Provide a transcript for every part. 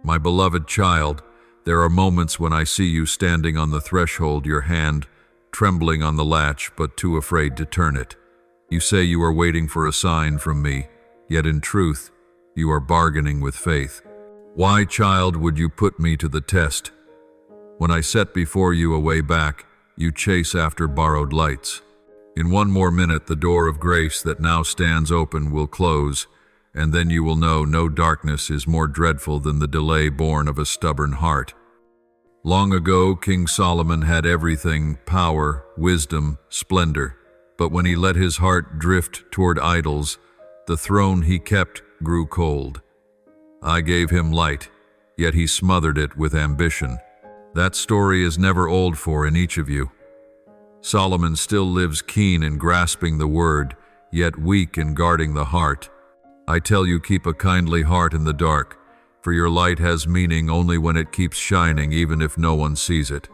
My beloved child, there are moments when I see you standing on the threshold, your hand trembling on the latch but too afraid to turn it. You say you are waiting for a sign from me, yet in truth, you are bargaining with faith. Why, child, would you put me to the test? When I set before you a way back, you chase after borrowed lights. In one more minute, the door of grace that now stands open will close, and then you will know no darkness is more dreadful than the delay born of a stubborn heart. Long ago, King Solomon had everything: power, wisdom, splendor. But when he let his heart drift toward idols, the throne he kept grew cold. I gave him light, yet he smothered it with ambition. That story is never old for in each of you. Solomon still lives keen in grasping the word, yet weak in guarding the heart. I tell you, keep a kindly heart in the dark, for your light has meaning only when it keeps shining, even if no one sees it.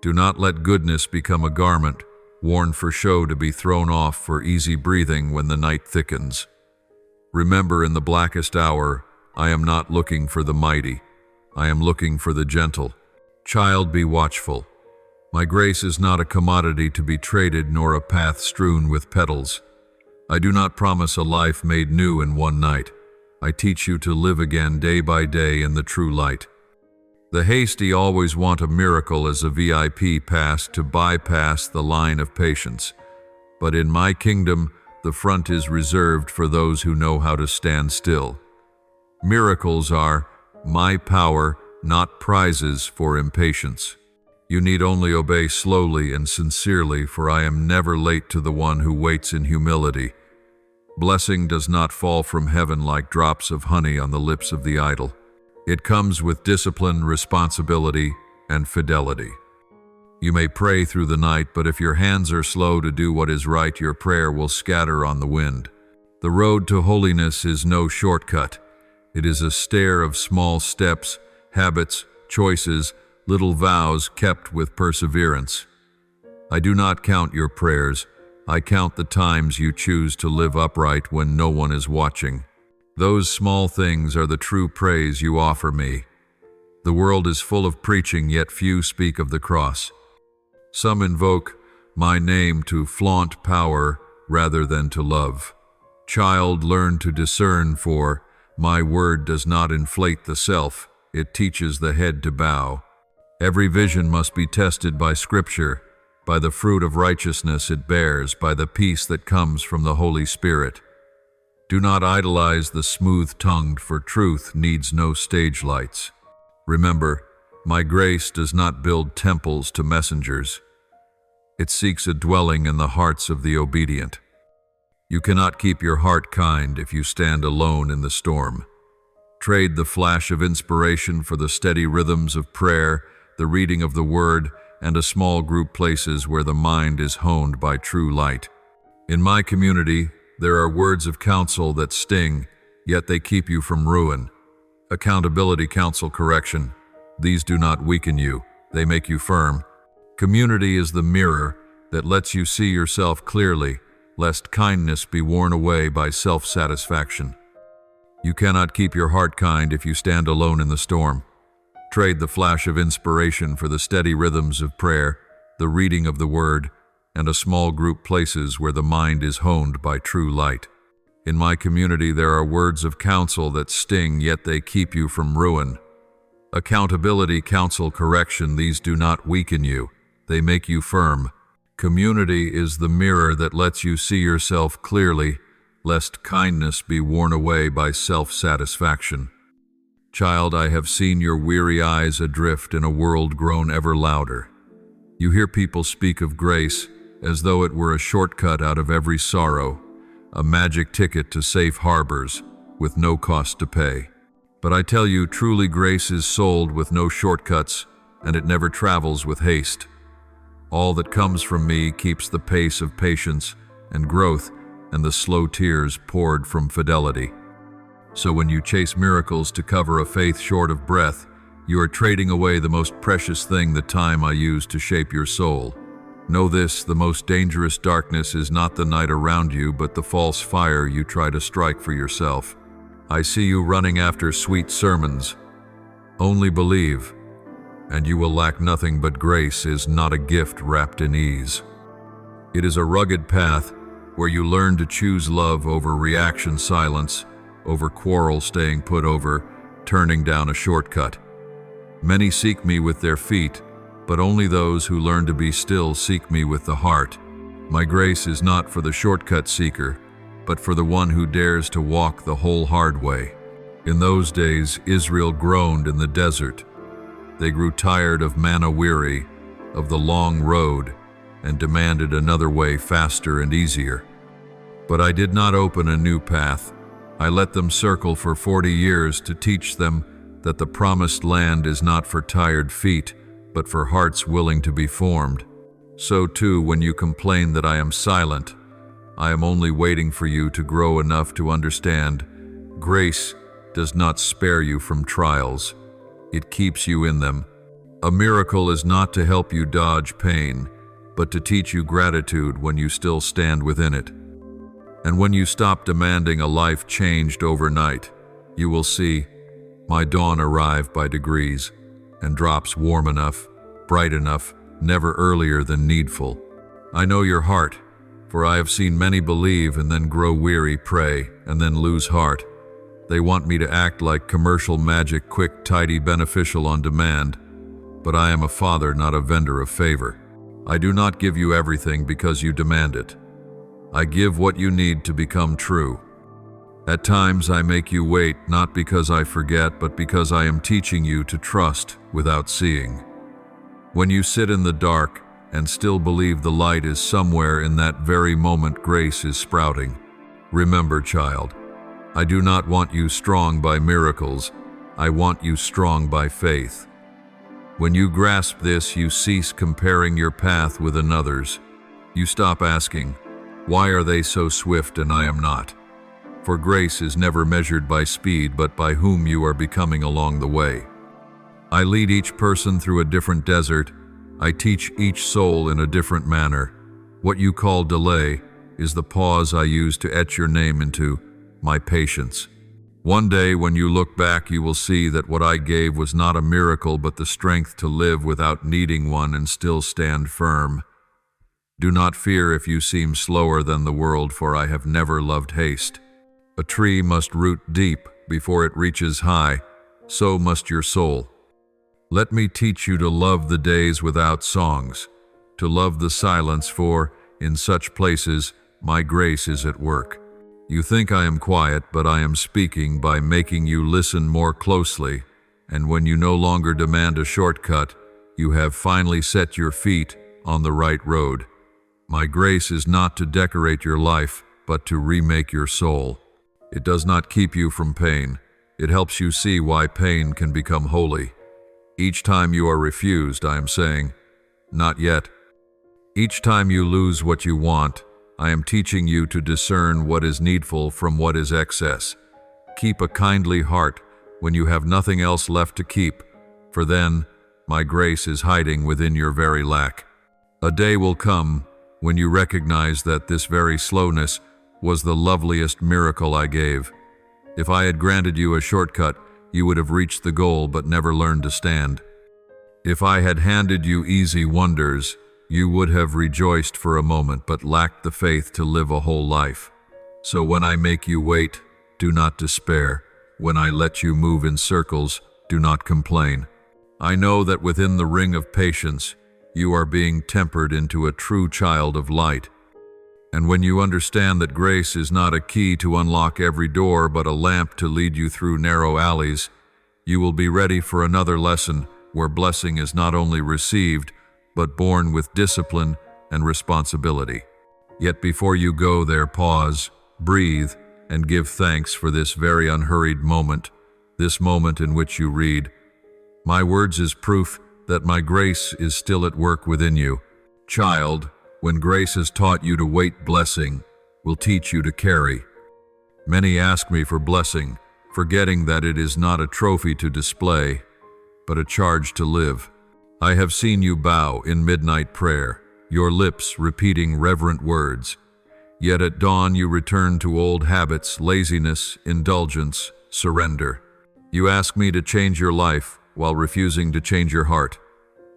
Do not let goodness become a garment, worn for show to be thrown off for easy breathing when the night thickens. Remember, in the blackest hour, I am not looking for the mighty. I am looking for the gentle. Child, be watchful. My grace is not a commodity to be traded, nor a path strewn with petals. I do not promise a life made new in one night. I teach you to live again day by day in the true light. The hasty always want a miracle as a VIP pass to bypass the line of patience. But in my kingdom, the front is reserved for those who know how to stand still. Miracles are my power, not prizes for impatience. You need only obey slowly and sincerely, for I am never late to the one who waits in humility. Blessing does not fall from heaven like drops of honey on the lips of the idle. It comes with discipline, responsibility, and fidelity. You may pray through the night, but if your hands are slow to do what is right, your prayer will scatter on the wind. The road to holiness is no shortcut. It is a stair of small steps, habits, choices, little vows kept with perseverance. I do not count your prayers. I count the times you choose to live upright when no one is watching. Those small things are the true praise you offer me. The world is full of preaching, yet few speak of the cross. Some invoke my name to flaunt power rather than to love. Child, learn to discern, for my word does not inflate the self, it teaches the head to bow. Every vision must be tested by Scripture, by the fruit of righteousness it bears, by the peace that comes from the Holy Spirit. Do not idolize the smooth-tongued, for truth needs no stage lights. Remember, my grace does not build temples to messengers. It seeks a dwelling in the hearts of the obedient. You cannot keep your heart kind if you stand alone in the storm. Trade the flash of inspiration for the steady rhythms of prayer, the reading of the Word, and a small group places where the mind is honed by true light. In my community, there are words of counsel that sting, yet they keep you from ruin. Accountability, counsel, correction. These do not weaken you, they make you firm. Community is the mirror that lets you see yourself clearly, lest kindness be worn away by self-satisfaction. You cannot keep your heart kind if you stand alone in the storm. Trade the flash of inspiration for the steady rhythms of prayer, the reading of the Word, and a small group places where the mind is honed by true light. In my community, there are words of counsel that sting, yet they keep you from ruin. Accountability, counsel, correction, these do not weaken you, they make you firm. Community is the mirror that lets you see yourself clearly, lest kindness be worn away by self-satisfaction. Child, I have seen your weary eyes adrift in a world grown ever louder. You hear people speak of grace as though it were a shortcut out of every sorrow, a magic ticket to safe harbors with no cost to pay. But I tell you, truly grace is sold with no shortcuts, and it never travels with haste. All that comes from me keeps the pace of patience and growth and the slow tears poured from fidelity. So when you chase miracles to cover a faith short of breath, you are trading away the most precious thing, the time I use to shape your soul. Know this, the most dangerous darkness is not the night around you, but the false fire you try to strike for yourself. I see you running after sweet sermons, Only believe, and you will lack nothing, but grace is not a gift wrapped in ease. It is a rugged path where you learn to choose love over reaction, silence over quarrel, staying put over turning down a shortcut. Many seek me with their feet, but only those who learn to be still seek me with the heart. My grace is not for the shortcut seeker, but for the one who dares to walk the whole hard way. In those days, Israel groaned in the desert. They grew tired of manna, weary of the long road, and demanded another way, faster and easier. But I did not open a new path. I let them circle for 40 years to teach them that the promised land is not for tired feet, but for hearts willing to be formed. So too, when you complain that I am silent, I am only waiting for you to grow enough to understand. Grace does not spare you from trials. It keeps you in them. A miracle is not to help you dodge pain, but to teach you gratitude when you still stand within it. And when you stop demanding a life changed overnight, you will see my dawn arrive by degrees, and drops warm enough, bright enough, never earlier than needful. I know your heart, for I have seen many believe and then grow weary, pray, and then lose heart. They want me to act like commercial magic, quick, tidy, beneficial on demand, but I am a father, not a vendor of favor. I do not give you everything because you demand it. I give what you need to become true. At times I make you wait, not because I forget, but because I am teaching you to trust without seeing. When you sit in the dark and still believe the light is somewhere, in that very moment grace is sprouting. Remember, child, I do not want you strong by miracles. I want you strong by faith. When you grasp this, you cease comparing your path with another's. You stop asking, why are they so swift and I am not? For grace is never measured by speed, but by whom you are becoming along the way. I lead each person through a different desert. I teach each soul in a different manner. What you call delay is the pause I use to etch your name into my patience. One day when you look back, you will see that what I gave was not a miracle, but the strength to live without needing one and still stand firm. Do not fear if you seem slower than the world, for I have never loved haste. A tree must root deep before it reaches high, so must your soul. Let me teach you to love the days without songs, to love the silence, for in such places my grace is at work. You think I am quiet, but I am speaking by making you listen more closely, and when you no longer demand a shortcut, you have finally set your feet on the right road. My grace is not to decorate your life, but to remake your soul. It does not keep you from pain. It helps you see why pain can become holy. Each time you are refused, I am saying, not yet. Each time you lose what you want, I am teaching you to discern what is needful from what is excess. Keep a kindly heart when you have nothing else left to keep, for then my grace is hiding within your very lack. A day will come when you recognize that this very slowness was the loveliest miracle I gave. If I had granted you a shortcut, you would have reached the goal but never learned to stand. If I had handed you easy wonders, you would have rejoiced for a moment but lacked the faith to live a whole life. So when I make you wait, do not despair. When I let you move in circles, do not complain. I know that within the ring of patience, you are being tempered into a true child of light. And when you understand that grace is not a key to unlock every door, but a lamp to lead you through narrow alleys, you will be ready for another lesson where blessing is not only received, but born with discipline and responsibility. Yet before you go there, pause, breathe, and give thanks for this very unhurried moment, this moment in which you read, "My words is proof that my grace is still at work within you." Child, when grace has taught you to wait, blessing will teach you to carry. Many ask me for blessing, forgetting that it is not a trophy to display, but a charge to live. I have seen you bow in midnight prayer, your lips repeating reverent words. Yet at dawn you return to old habits, laziness, indulgence, surrender. You ask me to change your life, while refusing to change your heart.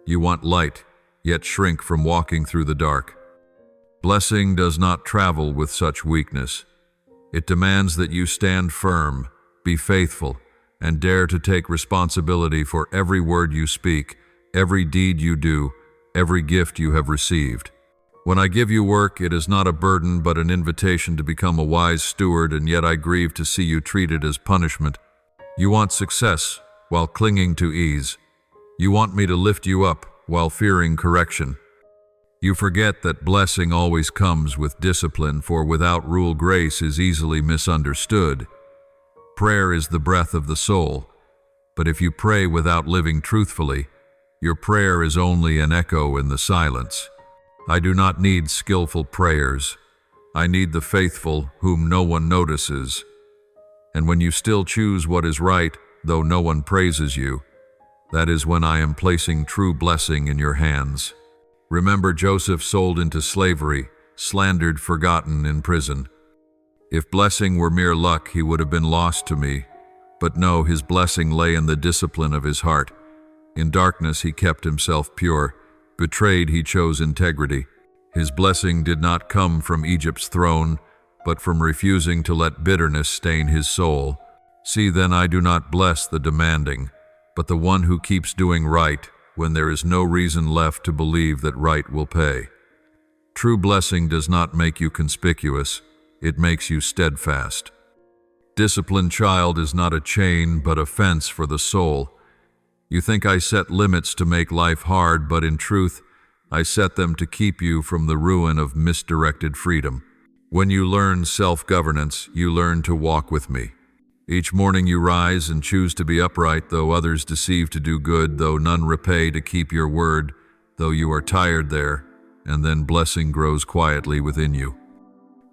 You want light, yet shrink from walking through the dark. Blessing does not travel with such weakness. It demands that you stand firm, be faithful, and dare to take responsibility for every word you speak, every deed you do, every gift you have received. When I give you work, it is not a burden but an invitation to become a wise steward, and yet I grieve to see you treat it as punishment. You want success while clinging to ease. You want me to lift you up while fearing correction. You forget that blessing always comes with discipline, for without rule grace is easily misunderstood. Prayer is the breath of the soul, but if you pray without living truthfully, your prayer is only an echo in the silence. I do not need skillful prayers. I need the faithful whom no one notices. And when you still choose what is right, though no one praises you, that is when I am placing true blessing in your hands. Remember Joseph sold into slavery, slandered, forgotten in prison. If blessing were mere luck, he would have been lost to me. But no, his blessing lay in the discipline of his heart. In darkness he kept himself pure. Betrayed, he chose integrity. His blessing did not come from Egypt's throne, but from refusing to let bitterness stain his soul. See, then, I do not bless the demanding, but the one who keeps doing right when there is no reason left to believe that right will pay. True blessing does not make you conspicuous, it makes you steadfast. Disciplined child is not a chain, but a fence for the soul. You think I set limits to make life hard, but in truth, I set them to keep you from the ruin of misdirected freedom. When you learn self-governance, you learn to walk with me. Each morning you rise and choose to be upright, though others deceive to do good, though none repay to keep your word, though you are tired there, and then blessing grows quietly within you.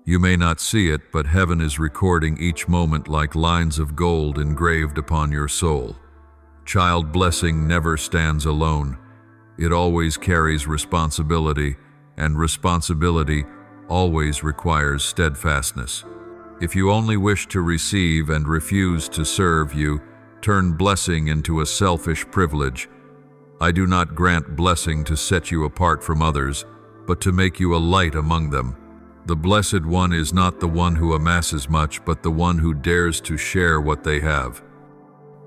You may not see it, but heaven is recording each moment like lines of gold engraved upon your soul. Child blessing never stands alone. It always carries responsibility, and responsibility always requires steadfastness. If you only wish to receive and refuse to serve, you turn blessing into a selfish privilege. I do not grant blessing to set you apart from others, but to make you a light among them. The blessed one is not the one who amasses much, but the one who dares to share what they have.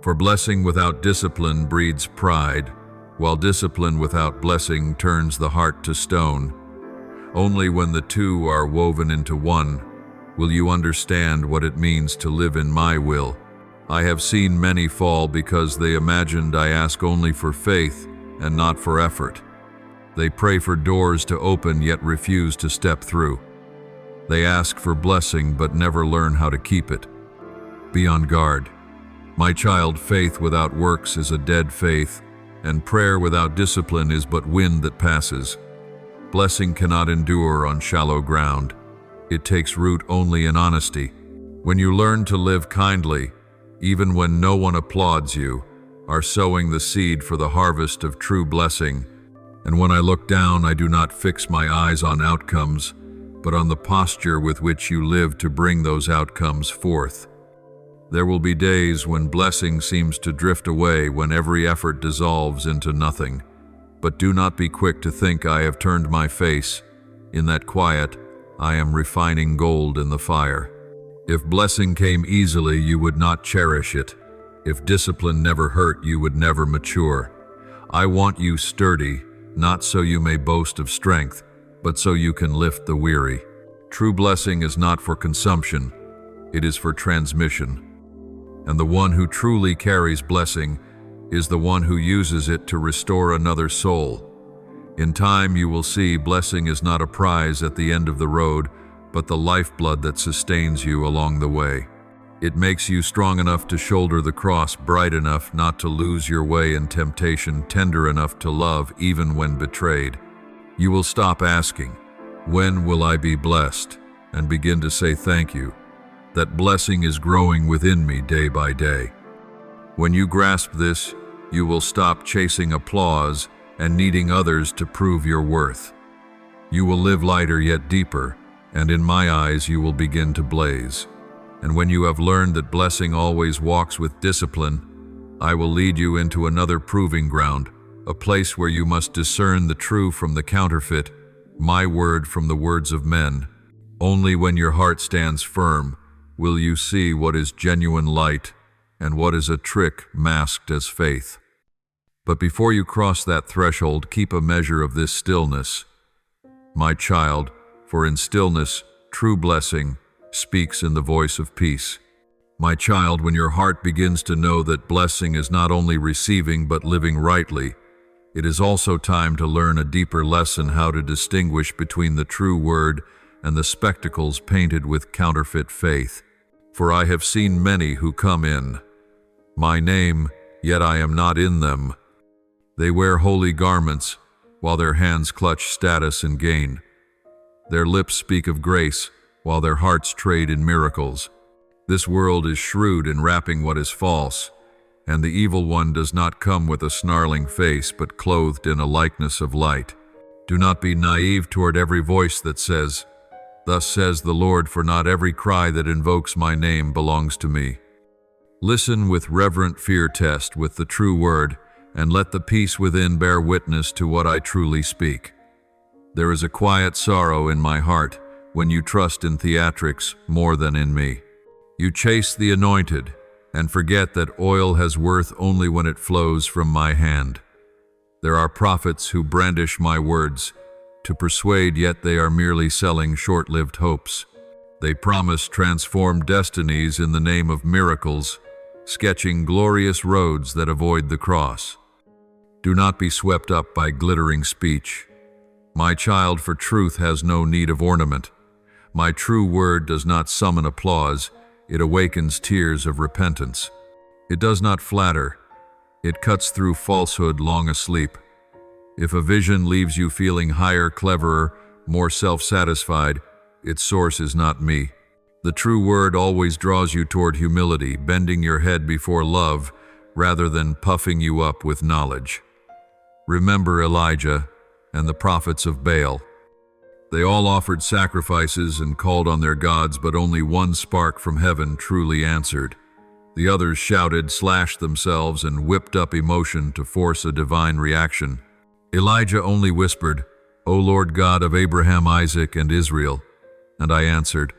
For blessing without discipline breeds pride, while discipline without blessing turns the heart to stone. Only when the two are woven into one will you understand what it means to live in my will. I have seen many fall because they imagined I ask only for faith and not for effort. They pray for doors to open yet refuse to step through. They ask for blessing but never learn how to keep it. Be on guard. My child, faith without works is a dead faith, and prayer without discipline is but wind that passes. Blessing cannot endure on shallow ground. It takes root only in honesty. When you learn to live kindly, even when no one applauds you, are sowing the seed for the harvest of true blessing. And when I look down, I do not fix my eyes on outcomes, but on the posture with which you live to bring those outcomes forth. There will be days when blessing seems to drift away, when every effort dissolves into nothing. But do not be quick to think I have turned my face. In that quiet, I am refining gold in the fire. If blessing came easily, you would not cherish it. If discipline never hurt, you would never mature. I want you sturdy, not so you may boast of strength, but so you can lift the weary. True blessing is not for consumption, it is for transmission. And the one who truly carries blessing is the one who uses it to restore another soul. In time you will see blessing is not a prize at the end of the road, but the lifeblood that sustains you along the way. It makes you strong enough to shoulder the cross, bright enough not to lose your way in temptation, tender enough to love even when betrayed. You will stop asking, "When will I be blessed?" and begin to say thank you. That blessing is growing within me day by day. When you grasp this, you will stop chasing applause and needing others to prove your worth. You will live lighter yet deeper, and in my eyes you will begin to blaze. And when you have learned that blessing always walks with discipline, I will lead you into another proving ground, a place where you must discern the true from the counterfeit, my word from the words of men. Only when your heart stands firm will you see what is genuine light and what is a trick masked as faith. But before you cross that threshold, keep a measure of this stillness, my child, for in stillness, true blessing speaks in the voice of peace. My child, when your heart begins to know that blessing is not only receiving but living rightly, it is also time to learn a deeper lesson how to distinguish between the true word and the spectacles painted with counterfeit faith. For I have seen many who come in my name, yet I am not in them. They wear holy garments, while their hands clutch status and gain. Their lips speak of grace, while their hearts trade in miracles. This world is shrewd in wrapping what is false, and the evil one does not come with a snarling face, but clothed in a likeness of light. Do not be naive toward every voice that says, "Thus says the Lord," for not every cry that invokes my name belongs to me. Listen with reverent fear, test with the true word, and let the peace within bear witness to what I truly speak. There is a quiet sorrow in my heart when you trust in theatrics more than in me. You chase the anointed and forget that oil has worth only when it flows from my hand. There are prophets who brandish my words to persuade, yet they are merely selling short-lived hopes. They promise transformed destinies in the name of miracles, sketching glorious roads that avoid the cross. Do not be swept up by glittering speech. My child, for truth has no need of ornament. My true word does not summon applause, it awakens tears of repentance. It does not flatter, it cuts through falsehood long asleep. If a vision leaves you feeling higher, cleverer, more self-satisfied, its source is not me. The true word always draws you toward humility, bending your head before love rather than puffing you up with knowledge. Remember Elijah and the prophets of Baal. They all offered sacrifices and called on their gods, but only one spark from heaven truly answered. The others shouted, slashed themselves, and whipped up emotion to force a divine reaction. Elijah only whispered, "O Lord God of Abraham, Isaac, and Israel." And I answered,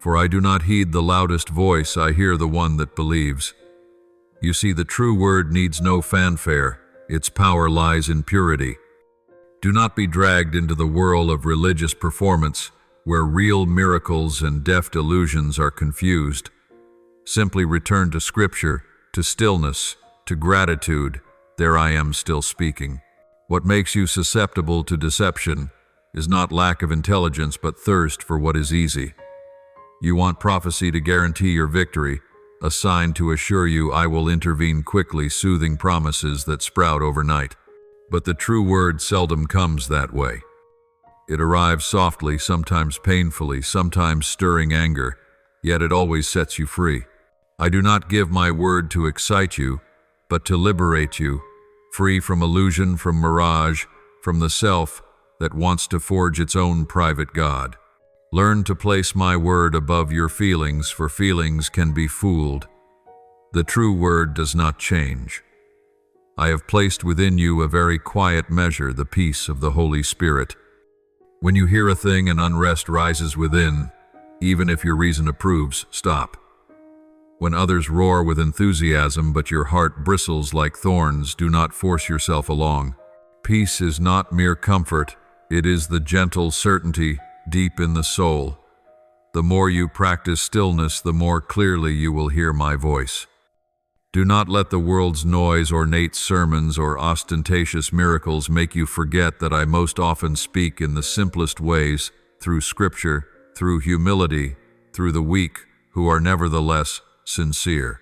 "For I do not heed the loudest voice, I hear the one that believes." You see, the true word needs no fanfare. Its power lies in purity. Do not be dragged into the whirl of religious performance, where real miracles and deft illusions are confused. Simply return to Scripture, to stillness, to gratitude. There I am still speaking. What makes you susceptible to deception is not lack of intelligence, but thirst for what is easy. You want prophecy to guarantee your victory, a sign to assure you I will intervene quickly, soothing promises that sprout overnight. But the true word seldom comes that way. It arrives softly, sometimes painfully, sometimes stirring anger, yet it always sets you free. I do not give my word to excite you, but to liberate you, free from illusion, from mirage, from the self that wants to forge its own private God. Learn to place my word above your feelings, for feelings can be fooled. The true word does not change. I have placed within you a very quiet measure, the peace of the Holy Spirit. When you hear a thing and unrest rises within, even if your reason approves, stop. When others roar with enthusiasm but your heart bristles like thorns, do not force yourself along. Peace is not mere comfort, it is the gentle certainty deep in the soul. The more you practice stillness, the more clearly you will hear my voice. Do not let the world's noise, ornate sermons, or ostentatious miracles make you forget that I most often speak in the simplest ways, through Scripture, through humility, through the weak, who are nevertheless sincere.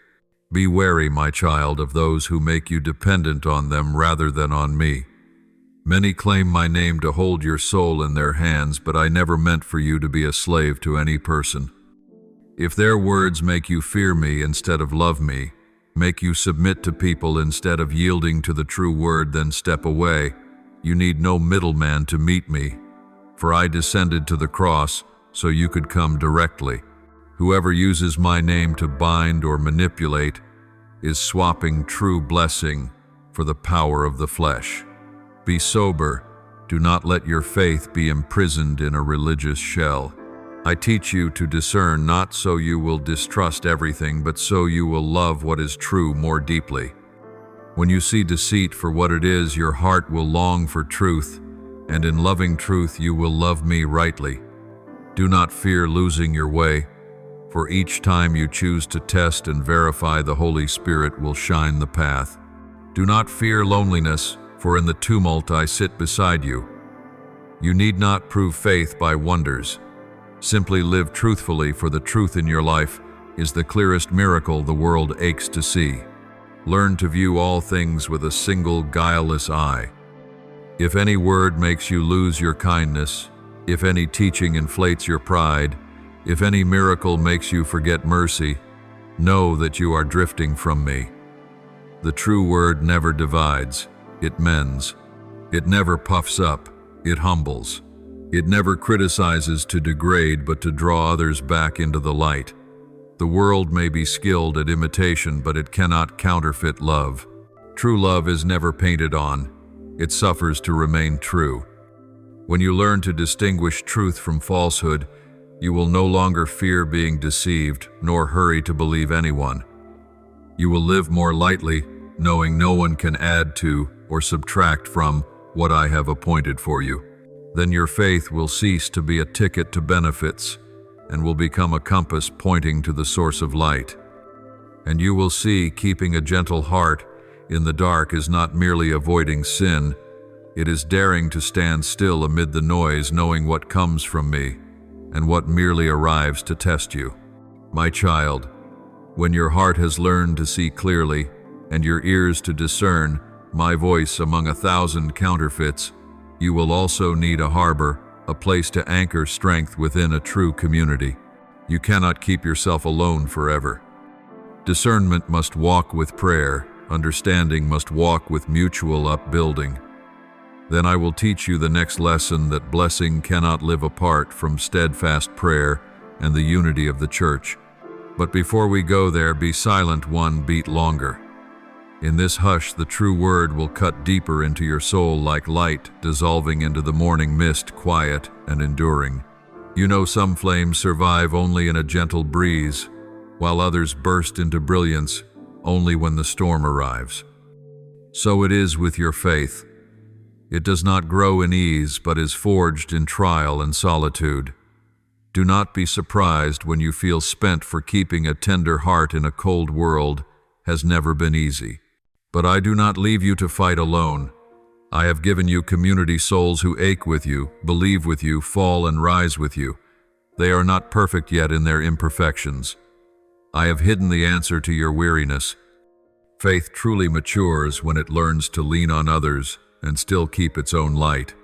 Be wary, my child, of those who make you dependent on them rather than on me. Many claim my name to hold your soul in their hands, but I never meant for you to be a slave to any person. If their words make you fear me instead of love me, make you submit to people instead of yielding to the true word, then step away. You need no middleman to meet me, for I descended to the cross so you could come directly. Whoever uses my name to bind or manipulate is swapping true blessing for the power of the flesh. Be sober. Do not let your faith be imprisoned in a religious shell. I teach you to discern, not so you will distrust everything, but so you will love what is true more deeply. When you see deceit for what it is, your heart will long for truth, and in loving truth you will love me rightly. Do not fear losing your way, for each time you choose to test and verify, the Holy Spirit will shine the path. Do not fear loneliness, for in the tumult I sit beside you. You need not prove faith by wonders. Simply live truthfully, for the truth in your life is the clearest miracle the world aches to see. Learn to view all things with a single guileless eye. If any word makes you lose your kindness, if any teaching inflates your pride, if any miracle makes you forget mercy, know that you are drifting from me. The true word never divides, it mends. It never puffs up, it humbles. It never criticizes to degrade, but to draw others back into the light. The world may be skilled at imitation, but it cannot counterfeit love. True love is never painted on. It suffers to remain true. When you learn to distinguish truth from falsehood, you will no longer fear being deceived, nor hurry to believe anyone. You will live more lightly, knowing no one can add to or subtract from what I have appointed for you. Then your faith will cease to be a ticket to benefits and will become a compass pointing to the source of light. And you will see keeping a gentle heart in the dark is not merely avoiding sin, it is daring to stand still amid the noise, knowing what comes from me and what merely arrives to test you. My child, when your heart has learned to see clearly and your ears to discern my voice among 1,000 counterfeits, you will also need a harbor, a place to anchor strength within a true community. You cannot keep yourself alone forever. Discernment must walk with prayer, understanding must walk with mutual upbuilding. Then I will teach you the next lesson, that blessing cannot live apart from steadfast prayer and the unity of the church. But before we go there, be silent one beat longer. In this hush, the true word will cut deeper into your soul like light dissolving into the morning mist, quiet and enduring. You know, some flames survive only in a gentle breeze, while others burst into brilliance only when the storm arrives. So it is with your faith. It does not grow in ease, but is forged in trial and solitude. Do not be surprised when you feel spent, for keeping a tender heart in a cold world has never been easy. But I do not leave you to fight alone. I have given you community souls who ache with you, believe with you, fall and rise with you. They are not perfect yet in their imperfections. I have hidden the answer to your weariness. Faith truly matures when it learns to lean on others and still keep its own light.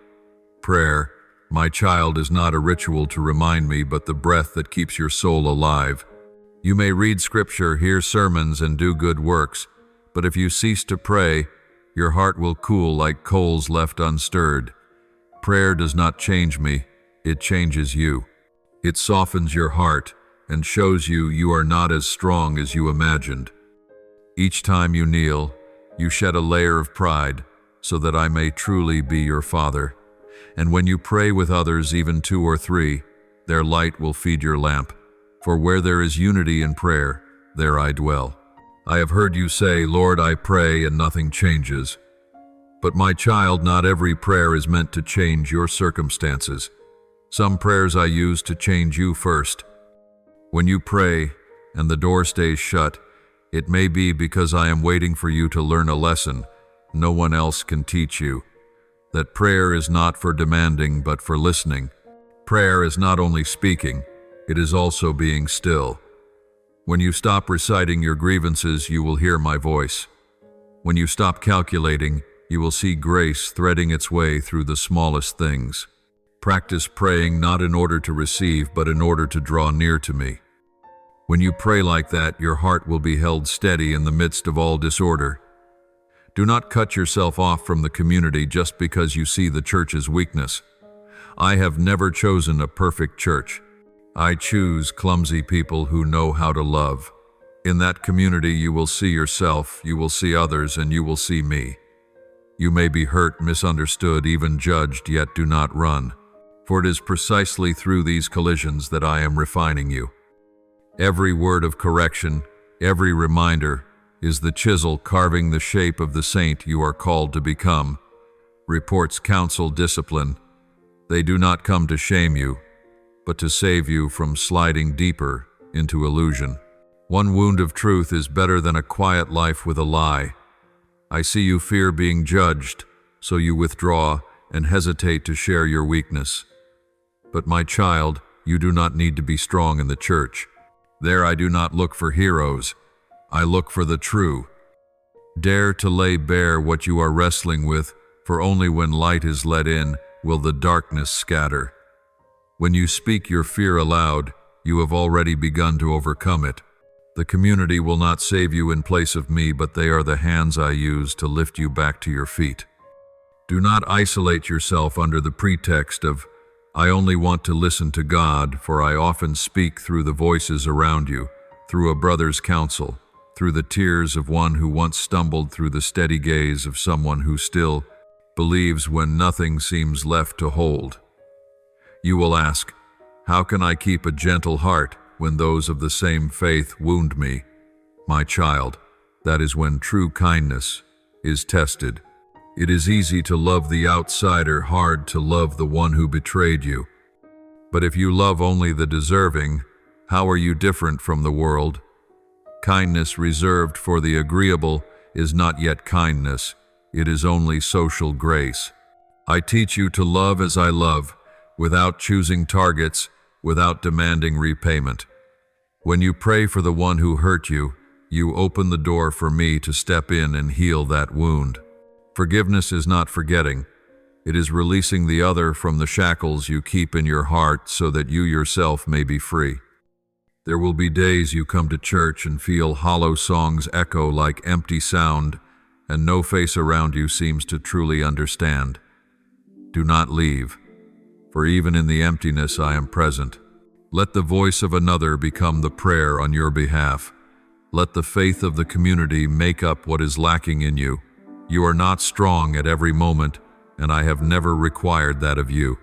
Prayer, my child, is not a ritual to remind me, but the breath that keeps your soul alive. You may read scripture, hear sermons, and do good works, but if you cease to pray, your heart will cool like coals left unstirred. Prayer does not change me, it changes you. It softens your heart and shows you you are not as strong as you imagined. Each time you kneel, you shed a layer of pride, so that I may truly be your Father. And when you pray with others, even 2 or 3, their light will feed your lamp. For where there is unity in prayer, there I dwell. I have heard you say, Lord, I pray and nothing changes. But my child, not every prayer is meant to change your circumstances. Some prayers I use to change you first. When you pray and the door stays shut, it may be because I am waiting for you to learn a lesson no one else can teach you. That prayer is not for demanding, but for listening. Prayer is not only speaking, it is also being still. When you stop reciting your grievances, you will hear my voice. When you stop calculating, you will see grace threading its way through the smallest things. Practice praying not in order to receive, but in order to draw near to me. When you pray like that, your heart will be held steady in the midst of all disorder. Do not cut yourself off from the community just because you see the church's weakness. I have never chosen a perfect church. I choose clumsy people who know how to love. In that community you will see yourself, you will see others, and you will see me. You may be hurt, misunderstood, even judged, yet do not run, for it is precisely through these collisions that I am refining you. Every word of correction, every reminder, is the chisel carving the shape of the saint you are called to become. Reports counsel discipline. They do not come to shame you, but to save you from sliding deeper into illusion. One wound of truth is better than a quiet life with a lie. I see you fear being judged, so you withdraw and hesitate to share your weakness. But my child, you do not need to be strong in the church. There I do not look for heroes. I look for the true. Dare to lay bare what you are wrestling with, for only when light is let in will the darkness scatter. When you speak your fear aloud, you have already begun to overcome it. The community will not save you in place of me, but they are the hands I use to lift you back to your feet. Do not isolate yourself under the pretext of, I only want to listen to God, for I often speak through the voices around you, through a brother's counsel, through the tears of one who once stumbled, through the steady gaze of someone who still believes when nothing seems left to hold. You will ask, how can I keep a gentle heart when those of the same faith wound me? My child, that is when true kindness is tested. It is easy to love the outsider, hard to love the one who betrayed you. But if you love only the deserving, how are you different from the world? Kindness reserved for the agreeable is not yet kindness, it is only social grace. I teach you to love as I love, without choosing targets, without demanding repayment. When you pray for the one who hurt you, you open the door for me to step in and heal that wound. Forgiveness is not forgetting. It is releasing the other from the shackles you keep in your heart so that you yourself may be free. There will be days you come to church and feel hollow songs echo like empty sound, and no face around you seems to truly understand. Do not leave, for even in the emptiness I am present. Let the voice of another become the prayer on your behalf. Let the faith of the community make up what is lacking in you. You are not strong at every moment, and I have never required that of you.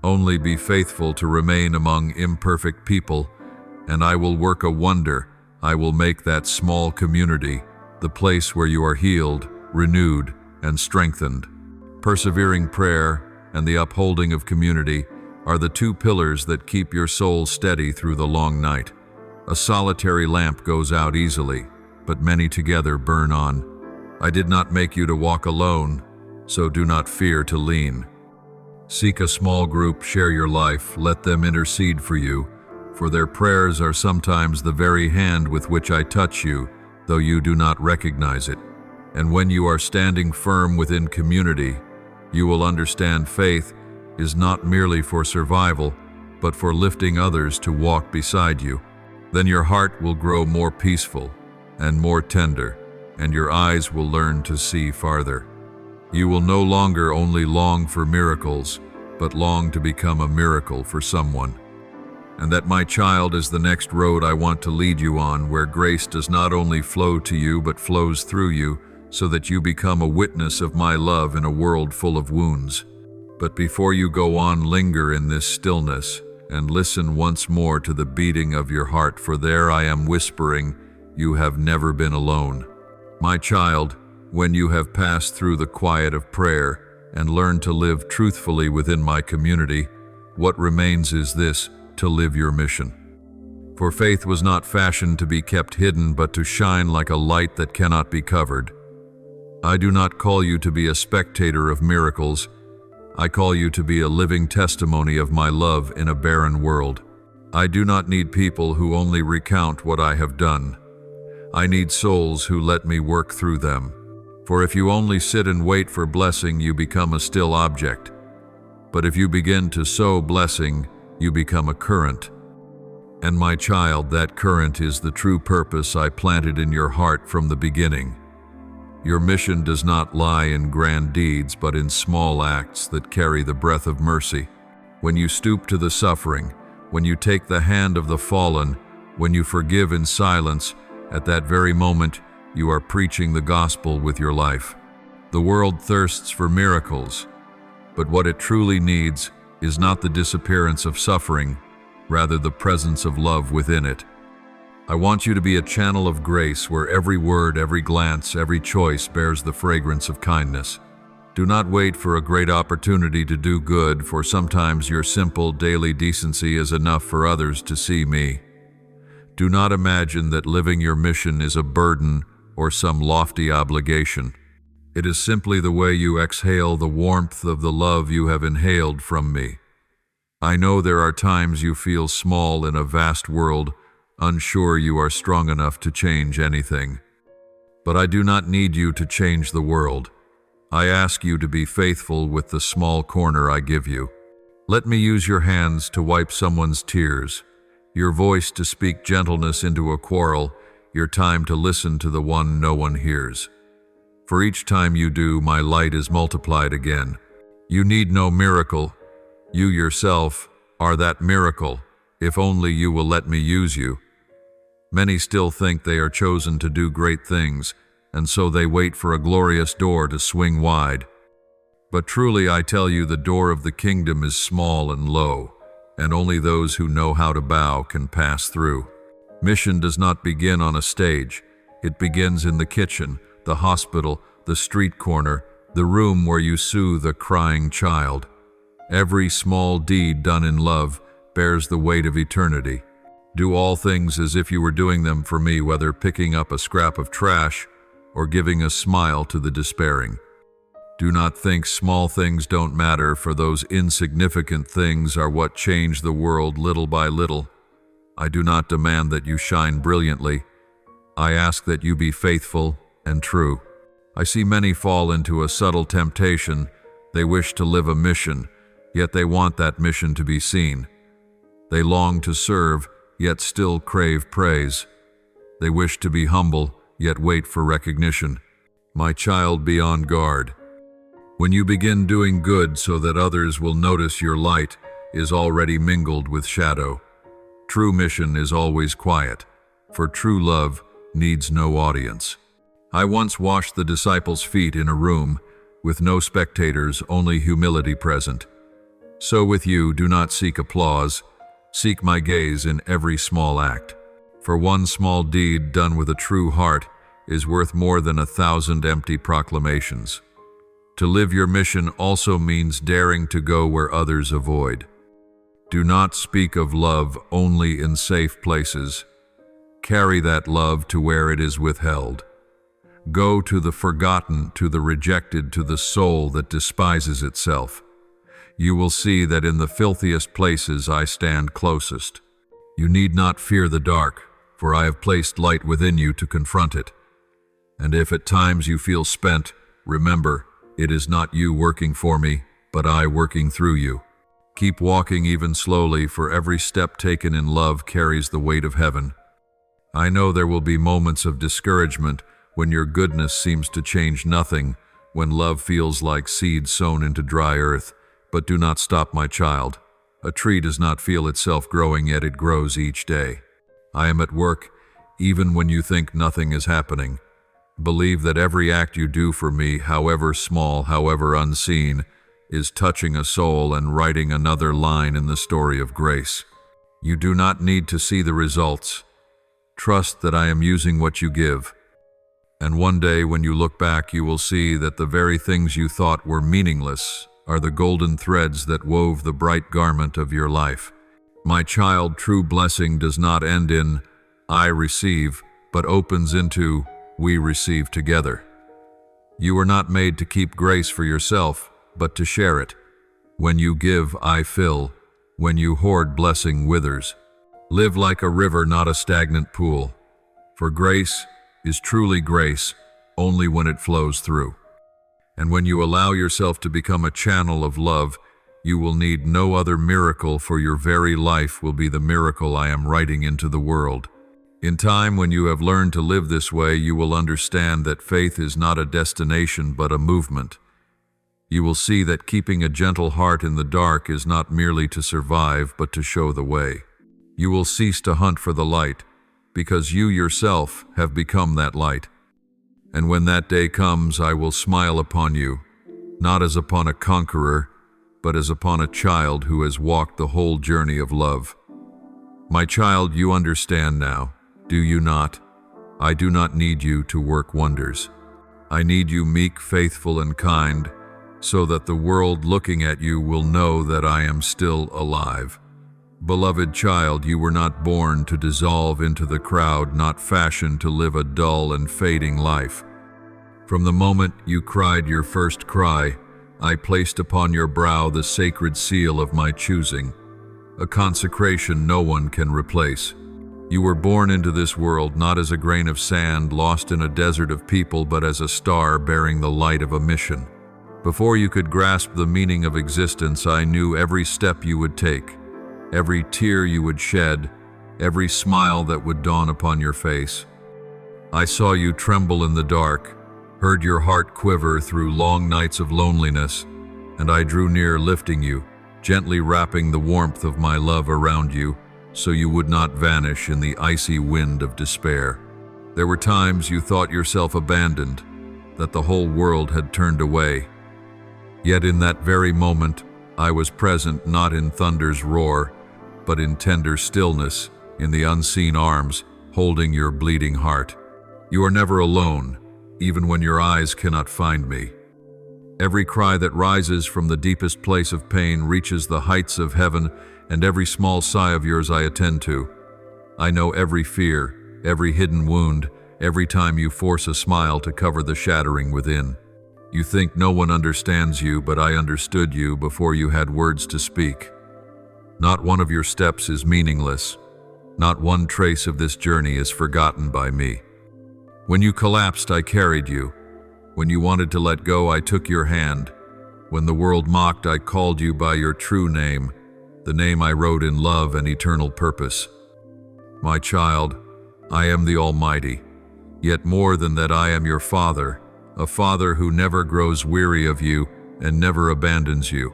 Only be faithful to remain among imperfect people, and I will work a wonder. I will make that small community the place where you are healed, renewed, and strengthened. Persevering prayer and the upholding of community are the two pillars that keep your soul steady through the long night. A solitary lamp goes out easily, but many together burn on. I did not make you to walk alone, so do not fear to lean. Seek a small group, share your life, let them intercede for you, for their prayers are sometimes the very hand with which I touch you, though you do not recognize it. And when you are standing firm within community, you will understand faith is not merely for survival, but for lifting others to walk beside you. Then your heart will grow more peaceful and more tender, and your eyes will learn to see farther. You will no longer only long for miracles, but long to become a miracle for someone. And that, my child, is the next road I want to lead you on, where grace does not only flow to you, but flows through you, so that you become a witness of my love in a world full of wounds. But before you go on, linger in this stillness, and listen once more to the beating of your heart, for there I am whispering, you have never been alone. My child, when you have passed through the quiet of prayer and learned to live truthfully within my community, what remains is this, to live your mission. For faith was not fashioned to be kept hidden, but to shine like a light that cannot be covered. I do not call you to be a spectator of miracles. I call you to be a living testimony of my love in a barren world. I do not need people who only recount what I have done. I need souls who let me work through them. For if you only sit and wait for blessing, you become a still object. But if you begin to sow blessing, you become a current. And my child, that current is the true purpose I planted in your heart from the beginning. Your mission does not lie in grand deeds, but in small acts that carry the breath of mercy. When you stoop to the suffering, when you take the hand of the fallen, when you forgive in silence, At that very moment, you are preaching the gospel with your life. The world thirsts for miracles, but what it truly needs is not the disappearance of suffering, rather the presence of love within it. I want you to be a channel of grace where every word, every glance, every choice bears the fragrance of kindness. Do not wait for a great opportunity to do good, for sometimes your simple daily decency is enough for others to see me. Do not imagine that living your mission is a burden or some lofty obligation. It is simply the way you exhale the warmth of the love you have inhaled from me. I know there are times you feel small in a vast world, unsure you are strong enough to change anything. But I do not need you to change the world. I ask you to be faithful with the small corner I give you. Let me use your hands to wipe someone's tears, your voice to speak gentleness into a quarrel, your time to listen to the one no one hears. For each time you do, my light is multiplied again. You need no miracle. You yourself are that miracle, if only you will let me use you. Many still think they are chosen to do great things, and so they wait for a glorious door to swing wide. But truly I tell you, the door of the kingdom is small and low, and only those who know how to bow can pass through. Mission does not begin on a stage. It begins in the kitchen, the hospital, the street corner, the room where you soothe a crying child. Every small deed done in love bears the weight of eternity. Do all things as if you were doing them for me, whether picking up a scrap of trash or giving a smile to the despairing. Do not think small things don't matter, for those insignificant things are what change the world little by little. I do not demand that you shine brilliantly. I ask that you be faithful and true. I see many fall into a subtle temptation. They wish to live a mission, yet they want that mission to be seen. They long to serve, yet still crave praise. They wish to be humble, yet wait for recognition. My child, be on guard. When you begin doing good so that others will notice, your light is already mingled with shadow. True mission is always quiet, for true love needs no audience. I once washed the disciples' feet in a room with no spectators, only humility present. So with you, do not seek applause. Seek my gaze in every small act. For one small deed done with a true heart is worth more than 1,000 empty proclamations. To live your mission also means daring to go where others avoid. Do not speak of love only in safe places. Carry that love to where it is withheld. Go to the forgotten, to the rejected, to the soul that despises itself. You will see that in the filthiest places I stand closest. You need not fear the dark, for I have placed light within you to confront it. And if at times you feel spent, remember, it is not you working for me, but I working through you. Keep walking even slowly, for every step taken in love carries the weight of heaven. I know there will be moments of discouragement when your goodness seems to change nothing, when love feels like seed sown into dry earth. But do not stop, my child. A tree does not feel itself growing, yet it grows each day. I am at work, even when you think nothing is happening. Believe that every act you do for me, however small, however unseen, is touching a soul and writing another line in the story of grace. You do not need to see the results. Trust that I am using what you give. And one day when you look back, you will see that the very things you thought were meaningless are the golden threads that wove the bright garment of your life. My child, true blessing does not end in I receive, but opens into we receive together. You are not made to keep grace for yourself, but to share it. When you give, I fill. When you hoard, blessing withers. Live like a river, not a stagnant pool. For grace is truly grace only when it flows through. And when you allow yourself to become a channel of love, you will need no other miracle, for your very life will be the miracle I am writing into the world. In time, when you have learned to live this way, you will understand that faith is not a destination but a movement. You will see that keeping a gentle heart in the dark is not merely to survive but to show the way. You will cease to hunt for the light, because you yourself have become that light. And when that day comes, I will smile upon you, not as upon a conqueror, but as upon a child who has walked the whole journey of love. My child, you understand now, do you not? I do not need you to work wonders. I need you meek, faithful, and kind, so that the world looking at you will know that I am still alive. Beloved child, you were not born to dissolve into the crowd, not fashioned to live a dull and fading life. From the moment you cried your first cry, I placed upon your brow the sacred seal of my choosing, a consecration no one can replace. You were born into this world not as a grain of sand lost in a desert of people, but as a star bearing the light of a mission. Before you could grasp the meaning of existence, I knew every step you would take, every tear you would shed, every smile that would dawn upon your face. I saw you tremble in the dark, heard your heart quiver through long nights of loneliness, and I drew near, lifting you, gently wrapping the warmth of my love around you, so you would not vanish in the icy wind of despair. There were times you thought yourself abandoned, that the whole world had turned away. Yet in that very moment, I was present, not in thunder's roar, but in tender stillness, in the unseen arms, holding your bleeding heart. You are never alone, even when your eyes cannot find me. Every cry that rises from the deepest place of pain reaches the heights of heaven, and every small sigh of yours I attend to. I know every fear, every hidden wound, every time you force a smile to cover the shattering within. You think no one understands you, but I understood you before you had words to speak. Not one of your steps is meaningless. Not one trace of this journey is forgotten by me. When you collapsed, I carried you. When you wanted to let go, I took your hand. When the world mocked, I called you by your true name, the name I wrote in love and eternal purpose. My child, I am the Almighty. Yet more than that, I am your Father, a Father who never grows weary of you and never abandons you.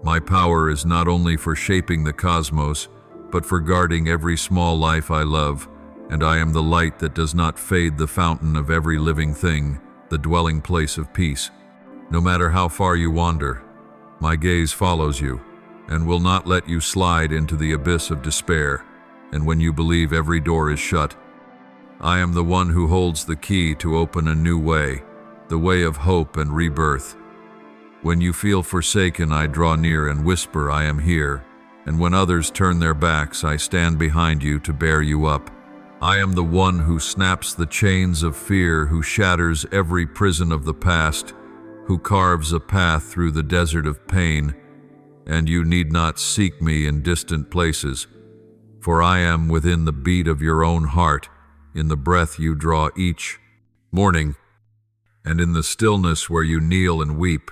My power is not only for shaping the cosmos, but for guarding every small life I love, and I am the light that does not fade, the fountain of every living thing, the dwelling place of peace. No matter how far you wander, my gaze follows you, and will not let you slide into the abyss of despair, and when you believe every door is shut, I am the one who holds the key to open a new way, the way of hope and rebirth. When you feel forsaken, I draw near and whisper, I am here, and when others turn their backs, I stand behind you to bear you up. I am the one who snaps the chains of fear, who shatters every prison of the past, who carves a path through the desert of pain, and you need not seek me in distant places, for I am within the beat of your own heart, in the breath you draw each morning, and in the stillness where you kneel and weep.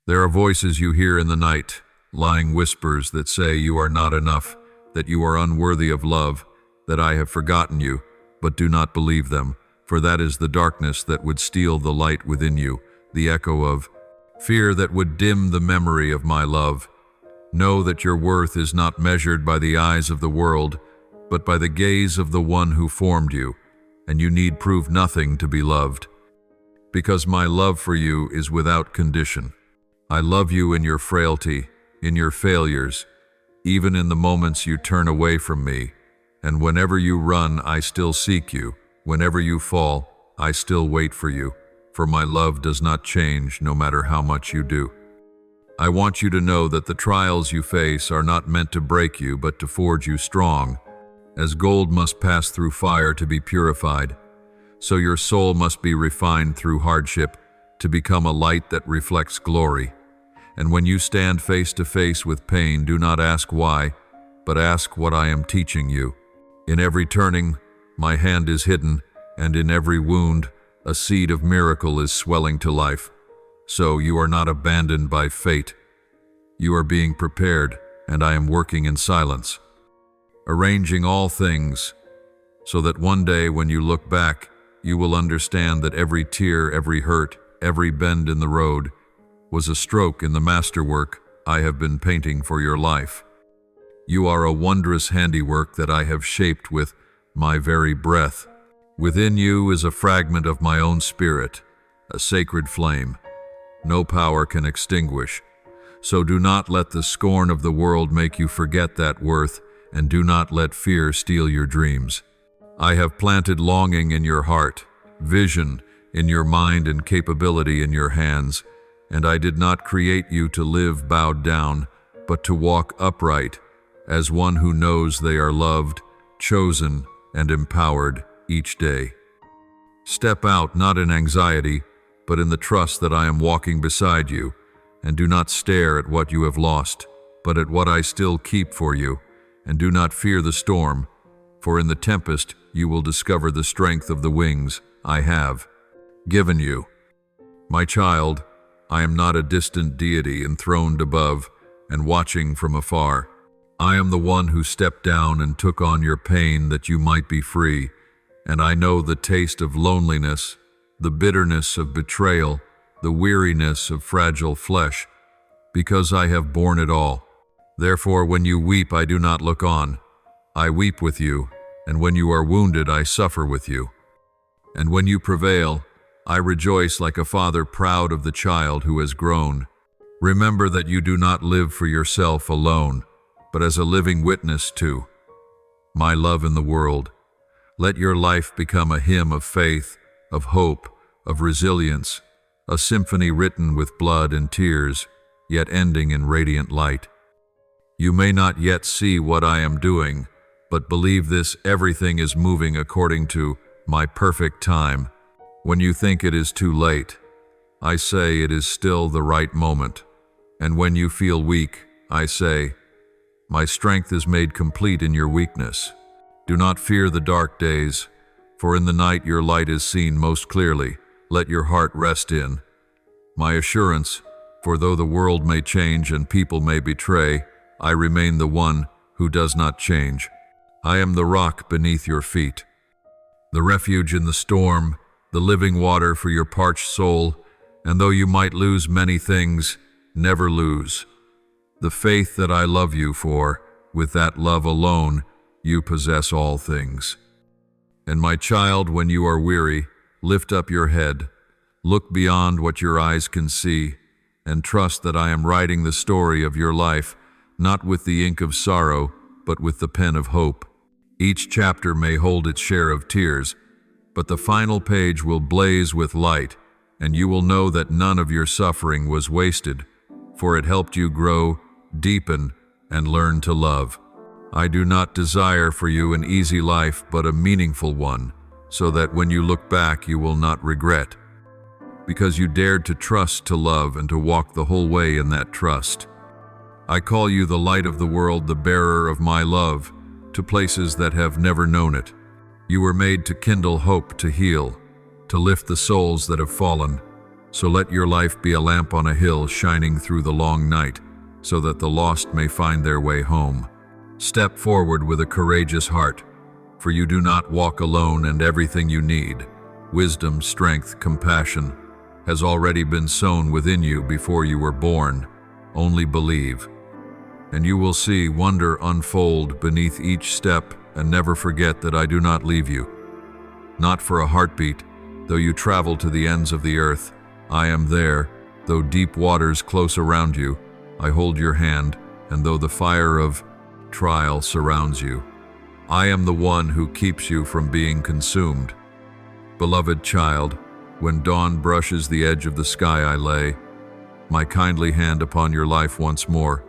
There are voices you hear in the night, lying whispers that say you are not enough, that you are unworthy of love, that I have forgotten you, but do not believe them, for that is the darkness that would steal the light within you, the echo of fear that would dim the memory of my love. Know that your worth is not measured by the eyes of the world, but by the gaze of the one who formed you, and you need prove nothing to be loved. Because my love for you is without condition. I love you in your frailty, in your failures, even in the moments you turn away from me. And whenever you run, I still seek you. Whenever you fall, I still wait for you. For my love does not change, no matter how much you do. I want you to know that the trials you face are not meant to break you, but to forge you strong. As gold must pass through fire to be purified, so your soul must be refined through hardship to become a light that reflects glory. And when you stand face to face with pain, do not ask why, but ask what I am teaching you. In every turning, my hand is hidden, and in every wound, a seed of miracle is swelling to life. So you are not abandoned by fate. You are being prepared, and I am working in silence, arranging all things, so that one day when you look back, you will understand that every tear, every hurt, every bend in the road was a stroke in the masterwork I have been painting for your life. You are a wondrous handiwork that I have shaped with my very breath. Within you is a fragment of my own spirit, a sacred flame. No power can extinguish. So do not let the scorn of the world make you forget that worth, and do not let fear steal your dreams. I have planted longing in your heart, vision in your mind, and capability in your hands, and I did not create you to live bowed down, but to walk upright, as one who knows they are loved, chosen, and empowered each day. Step out not in anxiety, but in the trust that I am walking beside you, and do not stare at what you have lost, but at what I still keep for you, and do not fear the storm, for in the tempest you will discover the strength of the wings I have given you. My child, I am not a distant deity enthroned above and watching from afar. I am the one who stepped down and took on your pain that you might be free, and I know the taste of loneliness, the bitterness of betrayal, the weariness of fragile flesh, because I have borne it all. Therefore, when you weep, I do not look on. I weep with you, and when you are wounded, I suffer with you. And when you prevail, I rejoice like a father proud of the child who has grown. Remember that you do not live for yourself alone, but as a living witness to my love in the world. Let your life become a hymn of faith, of hope, of resilience, a symphony written with blood and tears, yet ending in radiant light. You may not yet see what I am doing, but believe this: everything is moving according to my perfect time. When you think it is too late, I say it is still the right moment. And when you feel weak, I say, my strength is made complete in your weakness. Do not fear the dark days, for in the night your light is seen most clearly. Let your heart rest in my assurance, for though the world may change and people may betray, I remain the one who does not change. I am the rock beneath your feet, the refuge in the storm, the living water for your parched soul, and though you might lose many things, never lose the faith that I love you for. With that love alone, you possess all things. And my child, when you are weary, lift up your head, look beyond what your eyes can see, and trust that I am writing the story of your life, not with the ink of sorrow, but with the pen of hope. Each chapter may hold its share of tears, but the final page will blaze with light, and you will know that none of your suffering was wasted, for it helped you grow, deepen, and learn to love. I do not desire for you an easy life, but a meaningful one, so that when you look back you will not regret, because you dared to trust, to love, and to walk the whole way in that trust. I call you the light of the world, the bearer of my love, to places that have never known it. You were made to kindle hope, to heal, to lift the souls that have fallen. So let your life be a lamp on a hill shining through the long night, so that the lost may find their way home. Step forward with a courageous heart, for you do not walk alone, and everything you need, wisdom, strength, compassion, has already been sown within you before you were born. Only believe, and you will see wonder unfold beneath each step, and never forget that I do not leave you. Not for a heartbeat, though you travel to the ends of the earth, I am there. Though deep waters close around you, I hold your hand, and though the fire of trial surrounds you, I am the one who keeps you from being consumed. Beloved child, when dawn brushes the edge of the sky, I lay my kindly hand upon your life once more.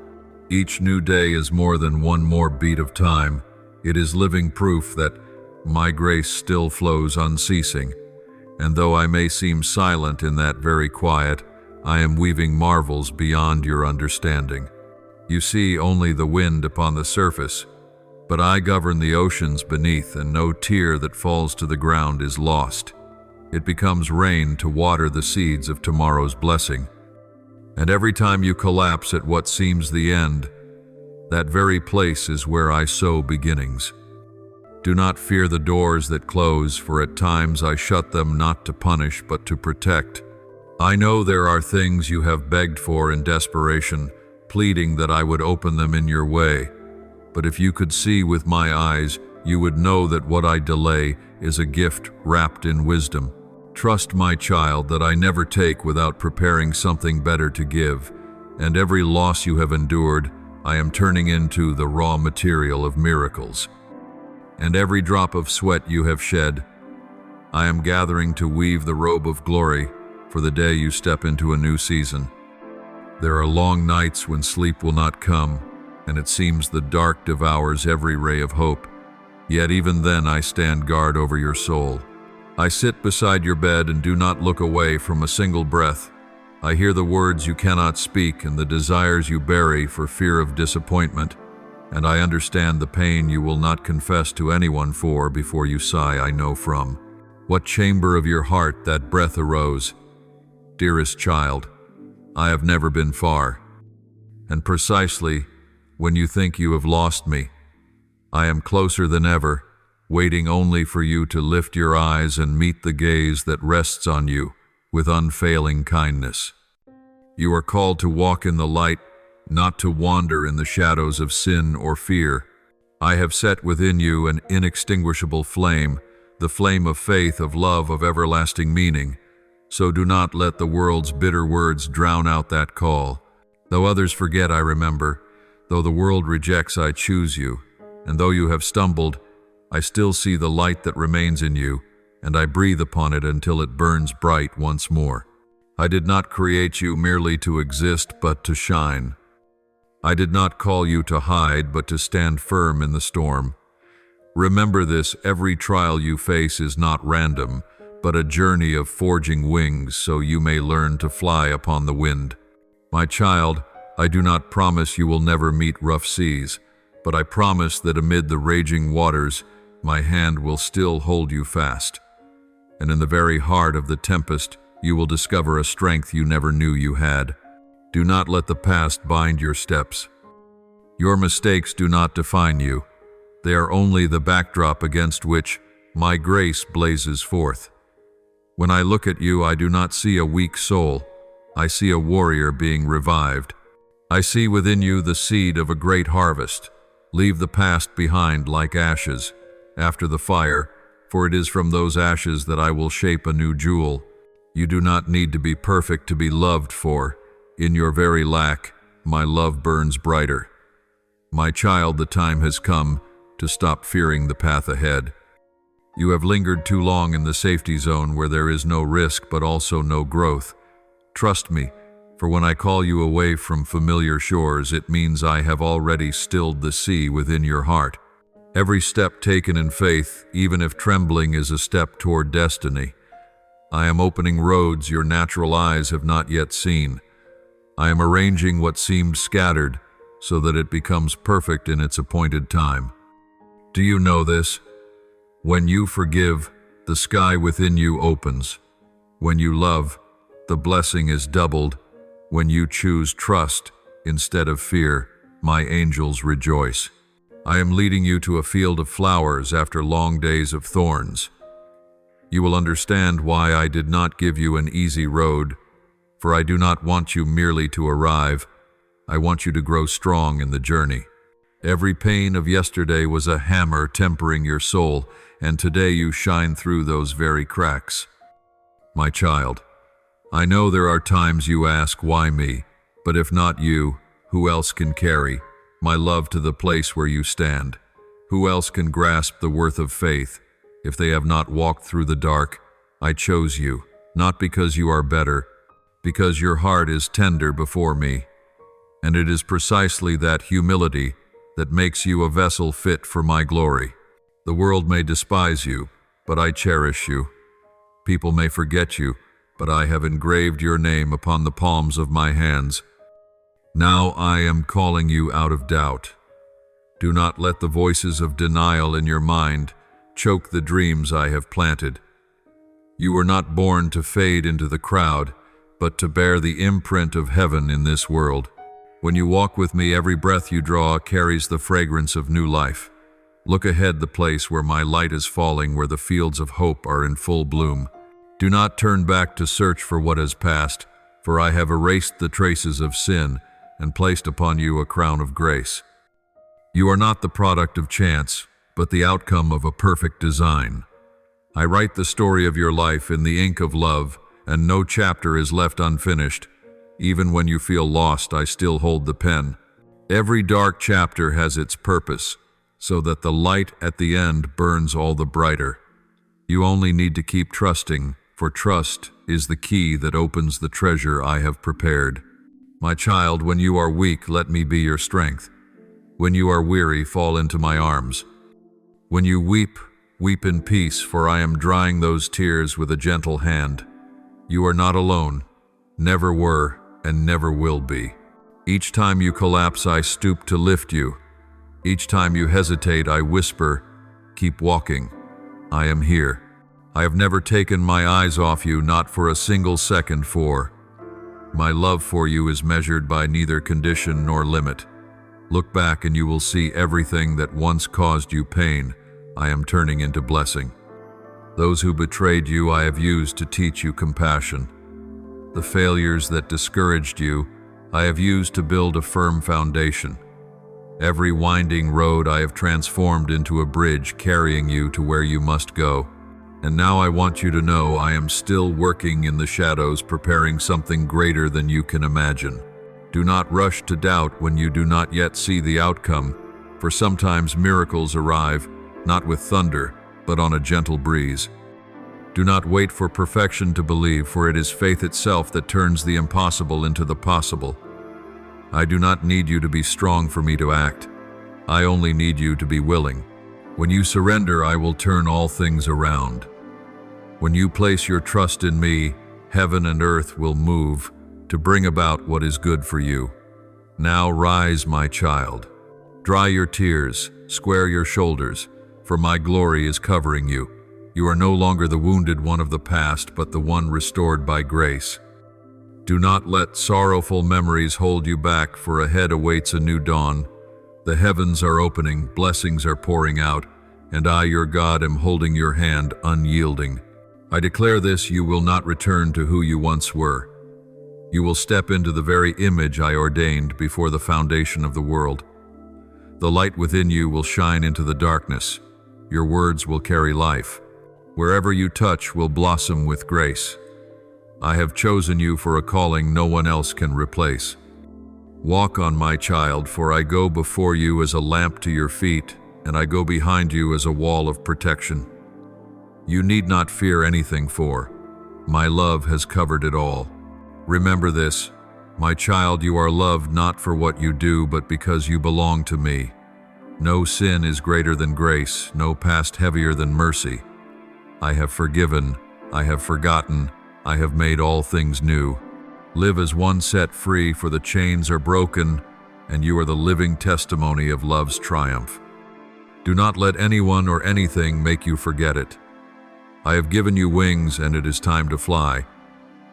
Each new day is more than one more beat of time. It is living proof that my grace still flows unceasing. And though I may seem silent in that very quiet, I am weaving marvels beyond your understanding. You see only the wind upon the surface, but I govern the oceans beneath, and no tear that falls to the ground is lost. It becomes rain to water the seeds of tomorrow's blessing. And every time you collapse at what seems the end, that very place is where I sow beginnings. Do not fear the doors that close, for at times I shut them not to punish but to protect. I know there are things you have begged for in desperation, pleading that I would open them in your way. But if you could see with my eyes, you would know that what I delay is a gift wrapped in wisdom. Trust, my child, that I never take without preparing something better to give, and every loss you have endured, I am turning into the raw material of miracles. And every drop of sweat you have shed, I am gathering to weave the robe of glory for the day you step into a new season. There are long nights when sleep will not come, and it seems the dark devours every ray of hope. Yet even then I stand guard over your soul. I sit beside your bed and do not look away from a single breath. I hear the words you cannot speak and the desires you bury for fear of disappointment, and I understand the pain you will not confess to anyone for before you sigh, I know from what chamber of your heart that breath arose. Dearest child, I have never been far, and precisely when you think you have lost me, I am closer than ever, waiting only for you to lift your eyes and meet the gaze that rests on you with unfailing kindness. You are called to walk in the light, not to wander in the shadows of sin or fear. I have set within you an inextinguishable flame, the flame of faith, of love, of everlasting meaning. So do not let the world's bitter words drown out that call. Though others forget, I remember. Though the world rejects, I choose you. And though you have stumbled, I still see the light that remains in you, and I breathe upon it until it burns bright once more. I did not create you merely to exist, but to shine. I did not call you to hide, but to stand firm in the storm. Remember this: every trial you face is not random, but a journey of forging wings so you may learn to fly upon the wind. My child, I do not promise you will never meet rough seas, but I promise that amid the raging waters, my hand will still hold you fast. And in the very heart of the tempest, you will discover a strength you never knew you had. Do not let the past bind your steps. Your mistakes do not define you. They are only the backdrop against which my grace blazes forth. When I look at you, I do not see a weak soul. I see a warrior being revived. I see within you the seed of a great harvest. Leave the past behind like ashes after the fire, for it is from those ashes that I will shape a new jewel. You do not need to be perfect to be loved, for in your very lack, my love burns brighter. My child, the time has come to stop fearing the path ahead. You have lingered too long in the safety zone where there is no risk but also no growth. Trust me, for when I call you away from familiar shores, it means I have already stilled the sea within your heart. Every step taken in faith, even if trembling, is a step toward destiny. I am opening roads your natural eyes have not yet seen. I am arranging what seemed scattered so that it becomes perfect in its appointed time. Do you know this? When you forgive, the sky within you opens. When you love, the blessing is doubled. When you choose trust instead of fear, my angels rejoice. I am leading you to a field of flowers after long days of thorns. You will understand why I did not give you an easy road, for I do not want you merely to arrive. I want you to grow strong in the journey. Every pain of yesterday was a hammer tempering your soul, and today you shine through those very cracks. My child, I know there are times you ask, why me? But if not you, who else can carry my love to the place where you stand? Who else can grasp the worth of faith if they have not walked through the dark? I chose you, not because you are better, because your heart is tender before me. And it is precisely that humility that makes you a vessel fit for my glory. The world may despise you, but I cherish you. People may forget you, but I have engraved your name upon the palms of my hands. Now I am calling you out of doubt. Do not let the voices of denial in your mind choke the dreams I have planted. You were not born to fade into the crowd, but to bear the imprint of heaven in this world. When you walk with me, every breath you draw carries the fragrance of new life. Look ahead, the place where my light is falling, where the fields of hope are in full bloom. Do not turn back to search for what has passed, for I have erased the traces of sin and placed upon you a crown of grace. You are not the product of chance. but the outcome of a perfect design. I write the story of your life in the ink of love, and no chapter is left unfinished. Even when you feel lost, I still hold the pen. Every dark chapter has its purpose, so that the light at the end burns all the brighter. You only need to keep trusting, for trust is the key that opens the treasure I have prepared. My child, when you are weak, let me be your strength. When you are weary, fall into my arms. When you weep, weep in peace, for I am drying those tears with a gentle hand. You are not alone, never were, and never will be. Each time you collapse, I stoop to lift you. Each time you hesitate, I whisper, keep walking. I am here. I have never taken my eyes off you, not for a single second, for my love for you is measured by neither condition nor limit. Look back and you will see everything that once caused you pain, I am turning into blessing. Those who betrayed you I have used to teach you compassion. The failures that discouraged you I have used to build a firm foundation. Every winding road I have transformed into a bridge carrying you to where you must go. And now I want you to know I am still working in the shadows, preparing something greater than you can imagine. Do not rush to doubt when you do not yet see the outcome, for sometimes miracles arrive, not with thunder, but on a gentle breeze. Do not wait for perfection to believe, for it is faith itself that turns the impossible into the possible. I do not need you to be strong for me to act. I only need you to be willing. When you surrender, I will turn all things around. When you place your trust in me, heaven and earth will move to bring about what is good for you. Now rise, my child. Dry your tears, square your shoulders, for my glory is covering you. You are no longer the wounded one of the past, but the one restored by grace. Do not let sorrowful memories hold you back, for ahead awaits a new dawn. The heavens are opening, blessings are pouring out, and I, your God, am holding your hand unyielding. I declare this: you will not return to who you once were. You will step into the very image I ordained before the foundation of the world. The light within you will shine into the darkness. Your words will carry life. Wherever you touch will blossom with grace. I have chosen you for a calling no one else can replace. Walk on, my child, for I go before you as a lamp to your feet, and I go behind you as a wall of protection. You need not fear anything, for my love has covered it all. Remember this, my child, you are loved not for what you do, but because you belong to me. No sin is greater than grace, no past heavier than mercy. I have forgiven, I have forgotten, I have made all things new. Live as one set free, for the chains are broken, and you are the living testimony of love's triumph. Do not let anyone or anything make you forget it. I have given you wings, and it is time to fly.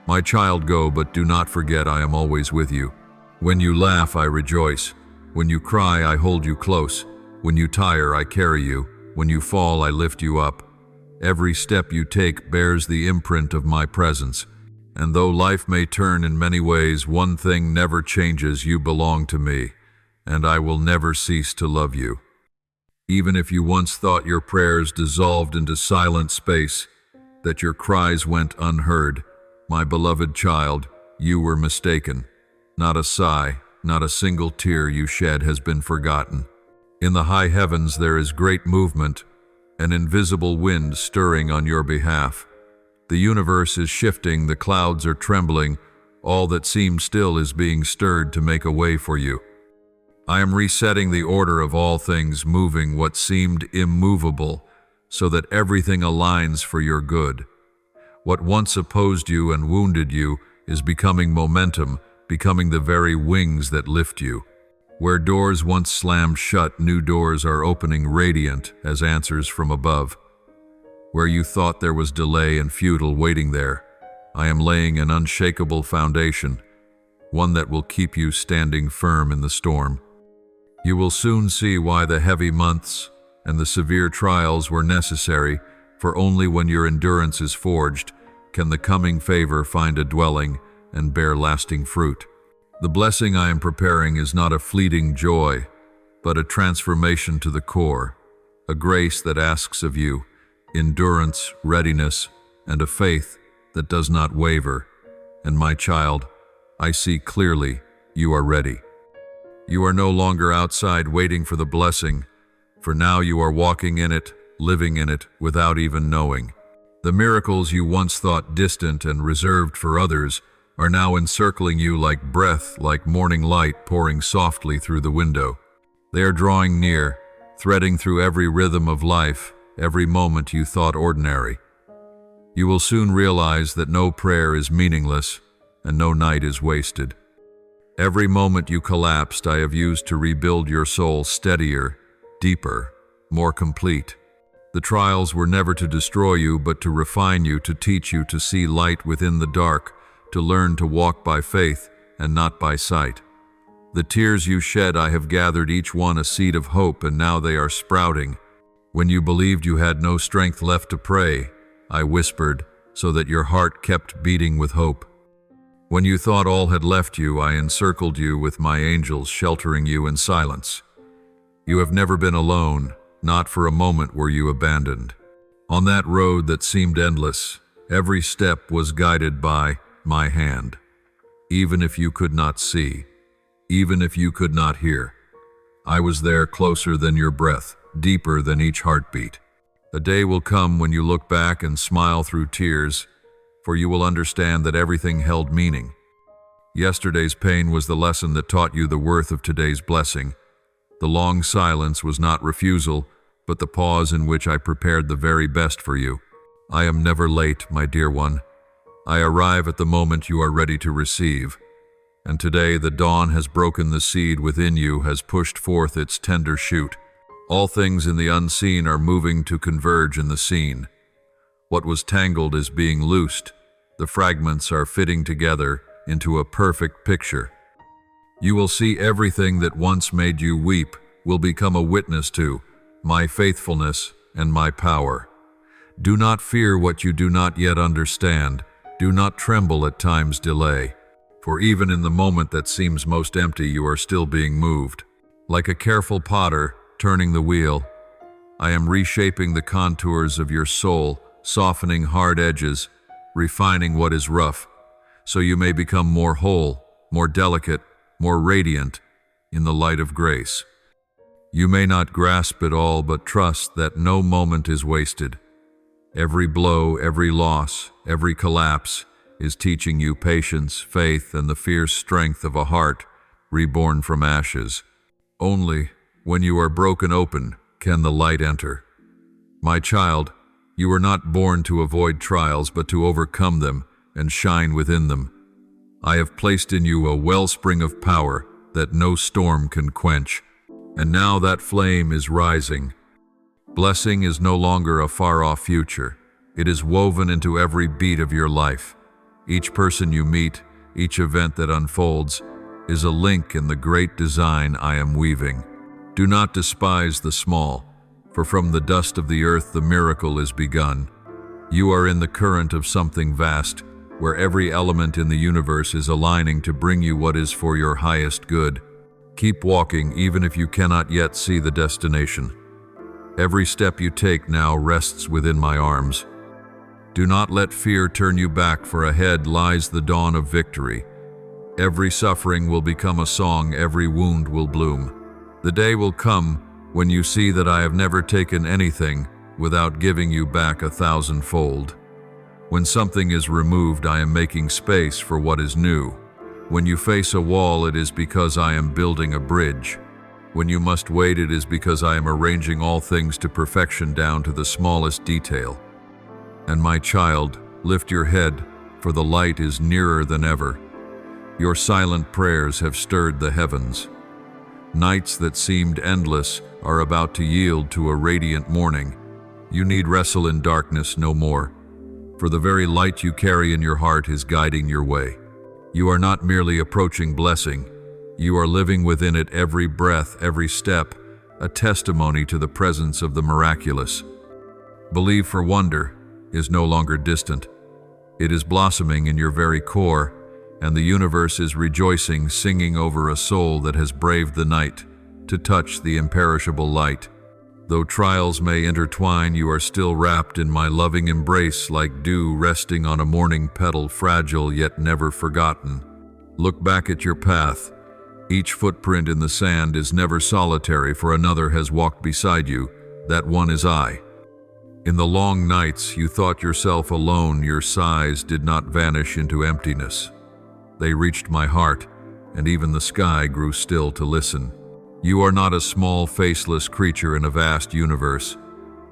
My child, go, but do not forget I am always with you. When you laugh, I rejoice. When you cry, I hold you close. When you tire, I carry you. When you fall, I lift you up. Every step you take bears the imprint of my presence. And though life may turn in many ways, one thing never changes: you belong to me, and I will never cease to love you. Even if you once thought your prayers dissolved into silent space, that your cries went unheard, my beloved child, you were mistaken. Not a sigh, not a single tear you shed has been forgotten. In the high heavens there is great movement, an invisible wind stirring on your behalf. The universe is shifting, the clouds are trembling, all that seemed still is being stirred to make a way for you. I am resetting the order of all things, moving what seemed immovable, so that everything aligns for your good. What once opposed you and wounded you is becoming momentum, becoming the very wings that lift you. Where doors once slammed shut, new doors are opening, radiant as answers from above. Where you thought there was delay and futile waiting there, I am laying an unshakable foundation, one that will keep you standing firm in the storm. You will soon see why the heavy months and the severe trials were necessary, for only when your endurance is forged can the coming favor find a dwelling and bear lasting fruit. The blessing I am preparing is not a fleeting joy, but a transformation to the core. a grace that asks of you endurance, readiness, and a faith that does not waver. And my child, I see clearly you are ready. You are no longer outside waiting for the blessing, for now you are walking in it, living in it, without even knowing. The miracles you once thought distant and reserved for others are now encircling you like breath, like morning light pouring softly through the window. They are drawing near, threading through every rhythm of life, every moment you thought ordinary. You will soon realize that no prayer is meaningless and no night is wasted. Every moment you collapsed I have used to rebuild your soul steadier, deeper, more complete. The trials were never to destroy you, but to refine you, to teach you to see light within the dark, to learn to walk by faith and not by sight. The tears you shed I have gathered, each one a seed of hope, and now they are sprouting. When you believed you had no strength left to pray, I whispered, so that your heart kept beating with hope. When you thought all had left you, I encircled you with my angels, sheltering you in silence. You have never been alone, not for a moment were you abandoned. On that road that seemed endless, every step was guided by my hand. Even if you could not see, even if you could not hear, I was there, closer than your breath, deeper than each heartbeat. A day will come when you look back and smile through tears, for you will understand that everything held meaning. Yesterday's pain was the lesson that taught you the worth of today's blessing. The long silence was not refusal, but the pause in which I prepared the very best for you. I am never late, my dear one. I arrive at the moment you are ready to receive. And today the dawn has broken the seed within you, has pushed forth its tender shoot. All things in the unseen are moving to converge in the seen. What was tangled is being loosed. The fragments are fitting together into a perfect picture. You will see everything that once made you weep will become a witness to my faithfulness and my power. Do not fear what you do not yet understand. Do not tremble at time's delay. For even in the moment that seems most empty, you are still being moved. Like a careful potter turning the wheel, I am reshaping the contours of your soul, softening hard edges, refining what is rough, so you may become more whole, more delicate, more radiant in the light of grace. You may not grasp it all, but trust that no moment is wasted. Every blow, every loss, every collapse is teaching you patience, faith, and the fierce strength of a heart reborn from ashes. Only when you are broken open can the light enter. My child, you were not born to avoid trials, but to overcome them and shine within them. I have placed in you a wellspring of power that no storm can quench, and now that flame is rising. Blessing is no longer a far-off future. It is woven into every beat of your life. Each person you meet, each event that unfolds, is a link in the great design I am weaving. Do not despise the small, for from the dust of the earth the miracle is begun. You are in the current of something vast, where every element in the universe is aligning to bring you what is for your highest good. Keep walking even if you cannot yet see the destination. Every step you take now rests within my arms. Do not let fear turn you back, for ahead lies the dawn of victory. Every suffering will become a song, every wound will bloom. The day will come when you see that I have never taken anything without giving you back 1,000-fold. When something is removed, I am making space for what is new. When you face a wall, it is because I am building a bridge. When you must wait, it is because I am arranging all things to perfection down to the smallest detail. And my child, lift your head, for the light is nearer than ever. Your silent prayers have stirred the heavens. Nights that seemed endless are about to yield to a radiant morning. You need wrestle in darkness no more, for the very light you carry in your heart is guiding your way. You are not merely approaching blessing, you are living within it every breath, every step, a testimony to the presence of the miraculous. Believe, for wonder is no longer distant. It is blossoming in your very core, and the universe is rejoicing, singing over a soul that has braved the night to touch the imperishable light. Though trials may intertwine, you are still wrapped in my loving embrace, like dew resting on a morning petal, fragile yet never forgotten. Look back at your path. Each footprint in the sand is never solitary, for another has walked beside you. That one is I. In the long nights you thought yourself alone, your sighs did not vanish into emptiness. They reached my heart, and even the sky grew still to listen. You are not a small, faceless creature in a vast universe.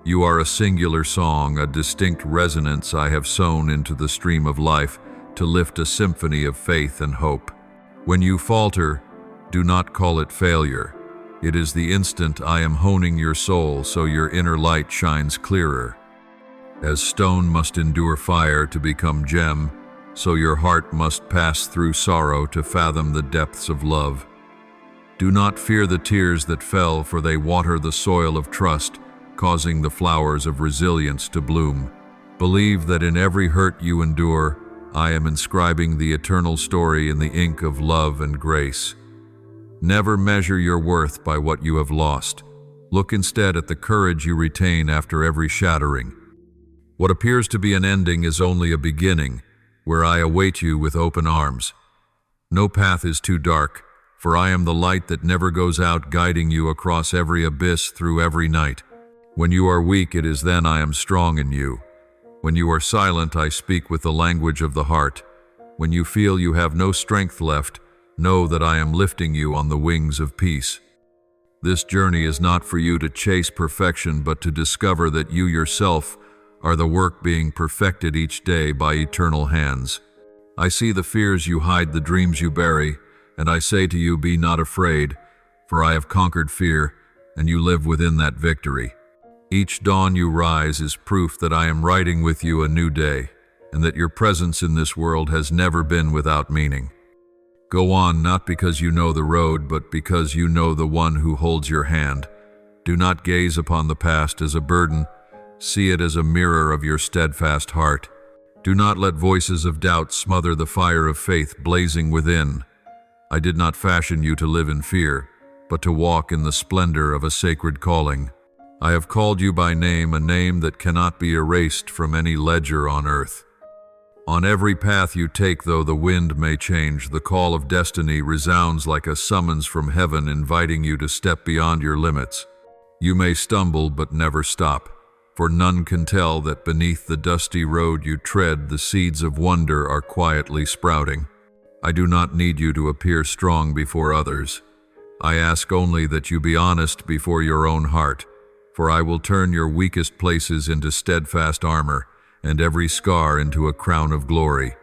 You are a singular song, a distinct resonance I have sown into the stream of life to lift a symphony of faith and hope. When you falter, do not call it failure. It is the instant I am honing your soul so your inner light shines clearer. As stone must endure fire to become gem, so your heart must pass through sorrow to fathom the depths of love. Do not fear the tears that fell, for they water the soil of trust, causing the flowers of resilience to bloom. Believe that in every hurt you endure, I am inscribing the eternal story in the ink of love and grace. Never measure your worth by what you have lost. Look instead at the courage you retain after every shattering. What appears to be an ending is only a beginning, where I await you with open arms. No path is too dark, for I am the light that never goes out, guiding you across every abyss through every night. When you are weak, it is then I am strong in you. When you are silent, I speak with the language of the heart. When you feel you have no strength left, know that I am lifting you on the wings of peace. This journey is not for you to chase perfection, but to discover that you yourself are the work being perfected each day by eternal hands. I see the fears you hide, the dreams you bury, and I say to you, be not afraid, for I have conquered fear, and you live within that victory. Each dawn you rise is proof that I am writing with you a new day, and that your presence in this world has never been without meaning. Go on, not because you know the road, but because you know the one who holds your hand. Do not gaze upon the past as a burden. See it as a mirror of your steadfast heart. Do not let voices of doubt smother the fire of faith blazing within. I did not fashion you to live in fear, but to walk in the splendor of a sacred calling. I have called you by name, a name that cannot be erased from any ledger on earth. On every path you take, though the wind may change, the call of destiny resounds like a summons from heaven, inviting you to step beyond your limits. You may stumble, but never stop, for none can tell that beneath the dusty road you tread, the seeds of wonder are quietly sprouting. I do not need you to appear strong before others. I ask only that you be honest before your own heart, for I will turn your weakest places into steadfast armor, and every scar into a crown of glory.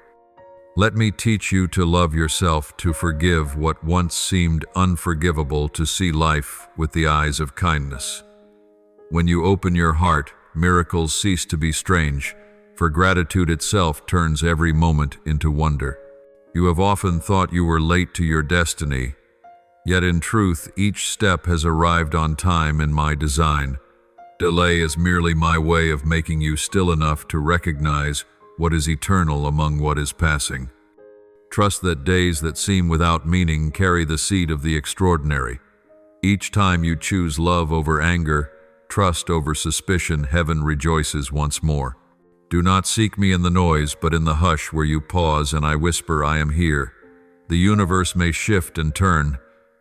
Let me teach you to love yourself, to forgive what once seemed unforgivable, to see life with the eyes of kindness. When you open your heart, miracles cease to be strange, for gratitude itself turns every moment into wonder. You have often thought you were late to your destiny, yet in truth each step has arrived on time in my design. Delay is merely my way of making you still enough to recognize what is eternal among what is passing. Trust that days that seem without meaning carry the seed of the extraordinary. Each time you choose love over anger, trust over suspicion, heaven rejoices once more. Do not seek me in the noise, but in the hush where you pause and I whisper, I am here. The universe may shift and turn,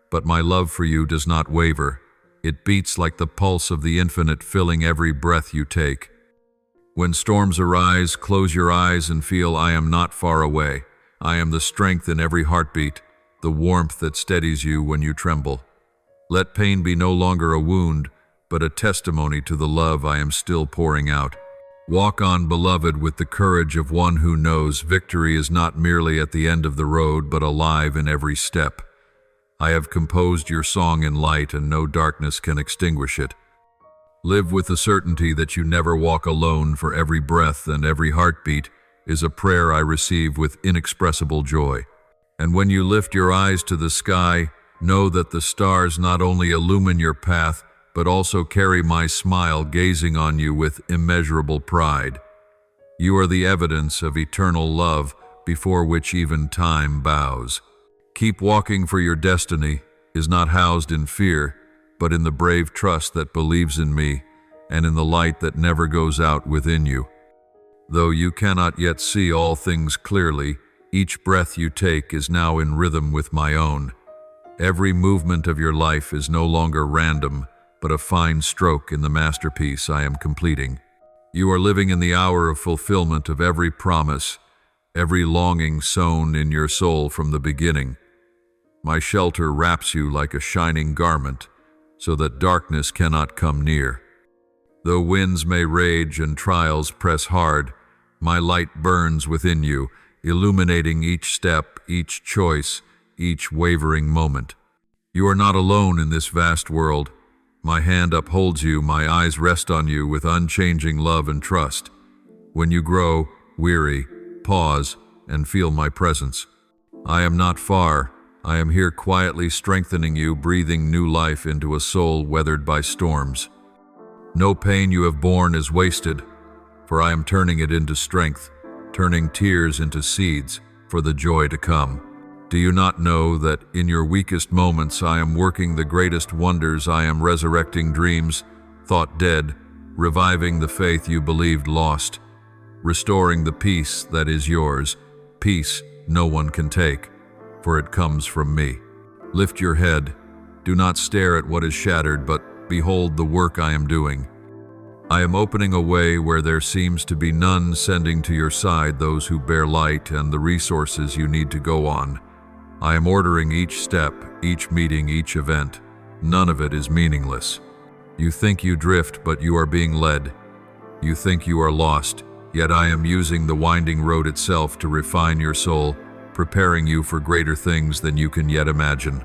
but my love for you does not waver. It beats like the pulse of the infinite, filling every breath you take. When storms arise, close your eyes and feel I am not far away. I am the strength in every heartbeat, the warmth that steadies you when you tremble. Let pain be no longer a wound, but a testimony to the love I am still pouring out. Walk on, beloved, with the courage of one who knows victory is not merely at the end of the road, but alive in every step. I have composed your song in light, and no darkness can extinguish it. Live with the certainty that you never walk alone, for every breath and every heartbeat is a prayer I receive with inexpressible joy. And when you lift your eyes to the sky, know that the stars not only illumine your path, but also carry my smile, gazing on you with immeasurable pride. You are the evidence of eternal love, before which even time bows. Keep walking, for your destiny is not housed in fear, but in the brave trust that believes in me, and in the light that never goes out within you. Though you cannot yet see all things clearly, each breath you take is now in rhythm with my own. Every movement of your life is no longer random, but a fine stroke in the masterpiece I am completing. You are living in the hour of fulfillment of every promise, every longing sown in your soul from the beginning. My shelter wraps you like a shining garment, so that darkness cannot come near. Though winds may rage and trials press hard, my light burns within you, illuminating each step, each choice, each wavering moment. You are not alone in this vast world. My hand upholds you, my eyes rest on you with unchanging love and trust. When you grow weary, pause and feel my presence. I am not far. I am here quietly strengthening you, breathing new life into a soul weathered by storms. No pain you have borne is wasted, for I am turning it into strength, turning tears into seeds for the joy to come. Do you not know that in your weakest moments I am working the greatest wonders? I am resurrecting dreams thought dead, reviving the faith you believed lost, restoring the peace that is yours, peace no one can take, for it comes from me. Lift your head. Do not stare at what is shattered, but behold the work I am doing. I am opening a way where there seems to be none, sending to your side those who bear light and the resources you need to go on. I am ordering each step, each meeting, each event. None of it is meaningless. You think you drift, but you are being led. You think you are lost, yet I am using the winding road itself to refine your soul, preparing you for greater things than you can yet imagine.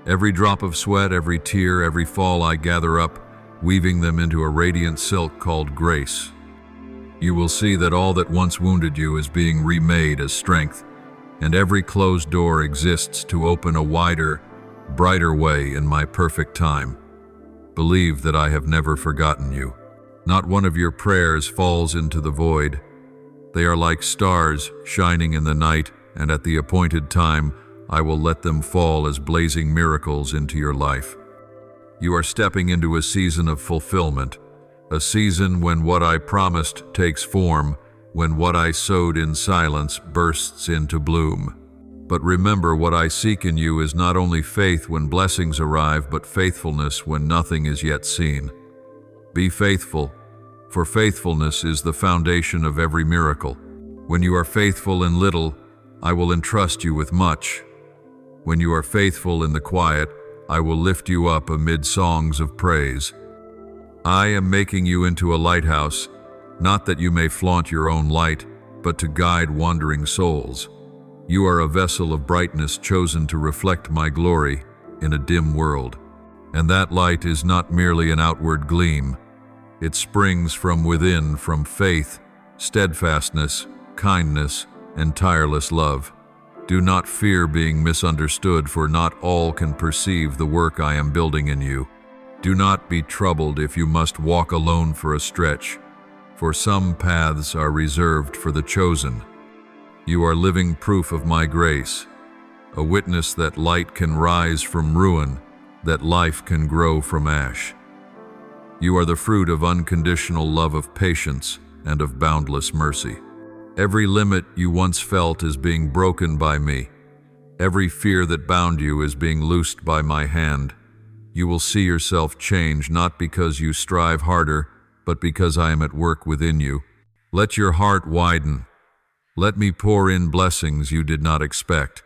Every drop of sweat, every tear, every fall I gather up, weaving them into a radiant silk called grace. You will see that all that once wounded you is being remade as strength, and every closed door exists to open a wider, brighter way in my perfect time. Believe that I have never forgotten you. Not one of your prayers falls into the void. They are like stars shining in the night, and at the appointed time, I will let them fall as blazing miracles into your life. You are stepping into a season of fulfillment, a season when what I promised takes form, when what I sowed in silence bursts into bloom. But remember, what I seek in you is not only faith when blessings arrive, but faithfulness when nothing is yet seen. Be faithful, for faithfulness is the foundation of every miracle. When you are faithful in little, I will entrust you with much. When you are faithful in the quiet, I will lift you up amid songs of praise. I am making you into a lighthouse, not that you may flaunt your own light, but to guide wandering souls. You are a vessel of brightness chosen to reflect my glory in a dim world. And that light is not merely an outward gleam. It springs from within, from faith, steadfastness, kindness, and tireless love. Do not fear being misunderstood, for not all can perceive the work I am building in you. Do not be troubled if you must walk alone for a stretch, for some paths are reserved for the chosen. You are living proof of my grace, a witness that light can rise from ruin, that life can grow from ash. You are the fruit of unconditional love, of patience, and of boundless mercy. Every limit you once felt is being broken by me. Every fear that bound you is being loosed by my hand. You will see yourself change, not because you strive harder, but because I am at work within you. Let your heart widen. Let me pour in blessings you did not expect.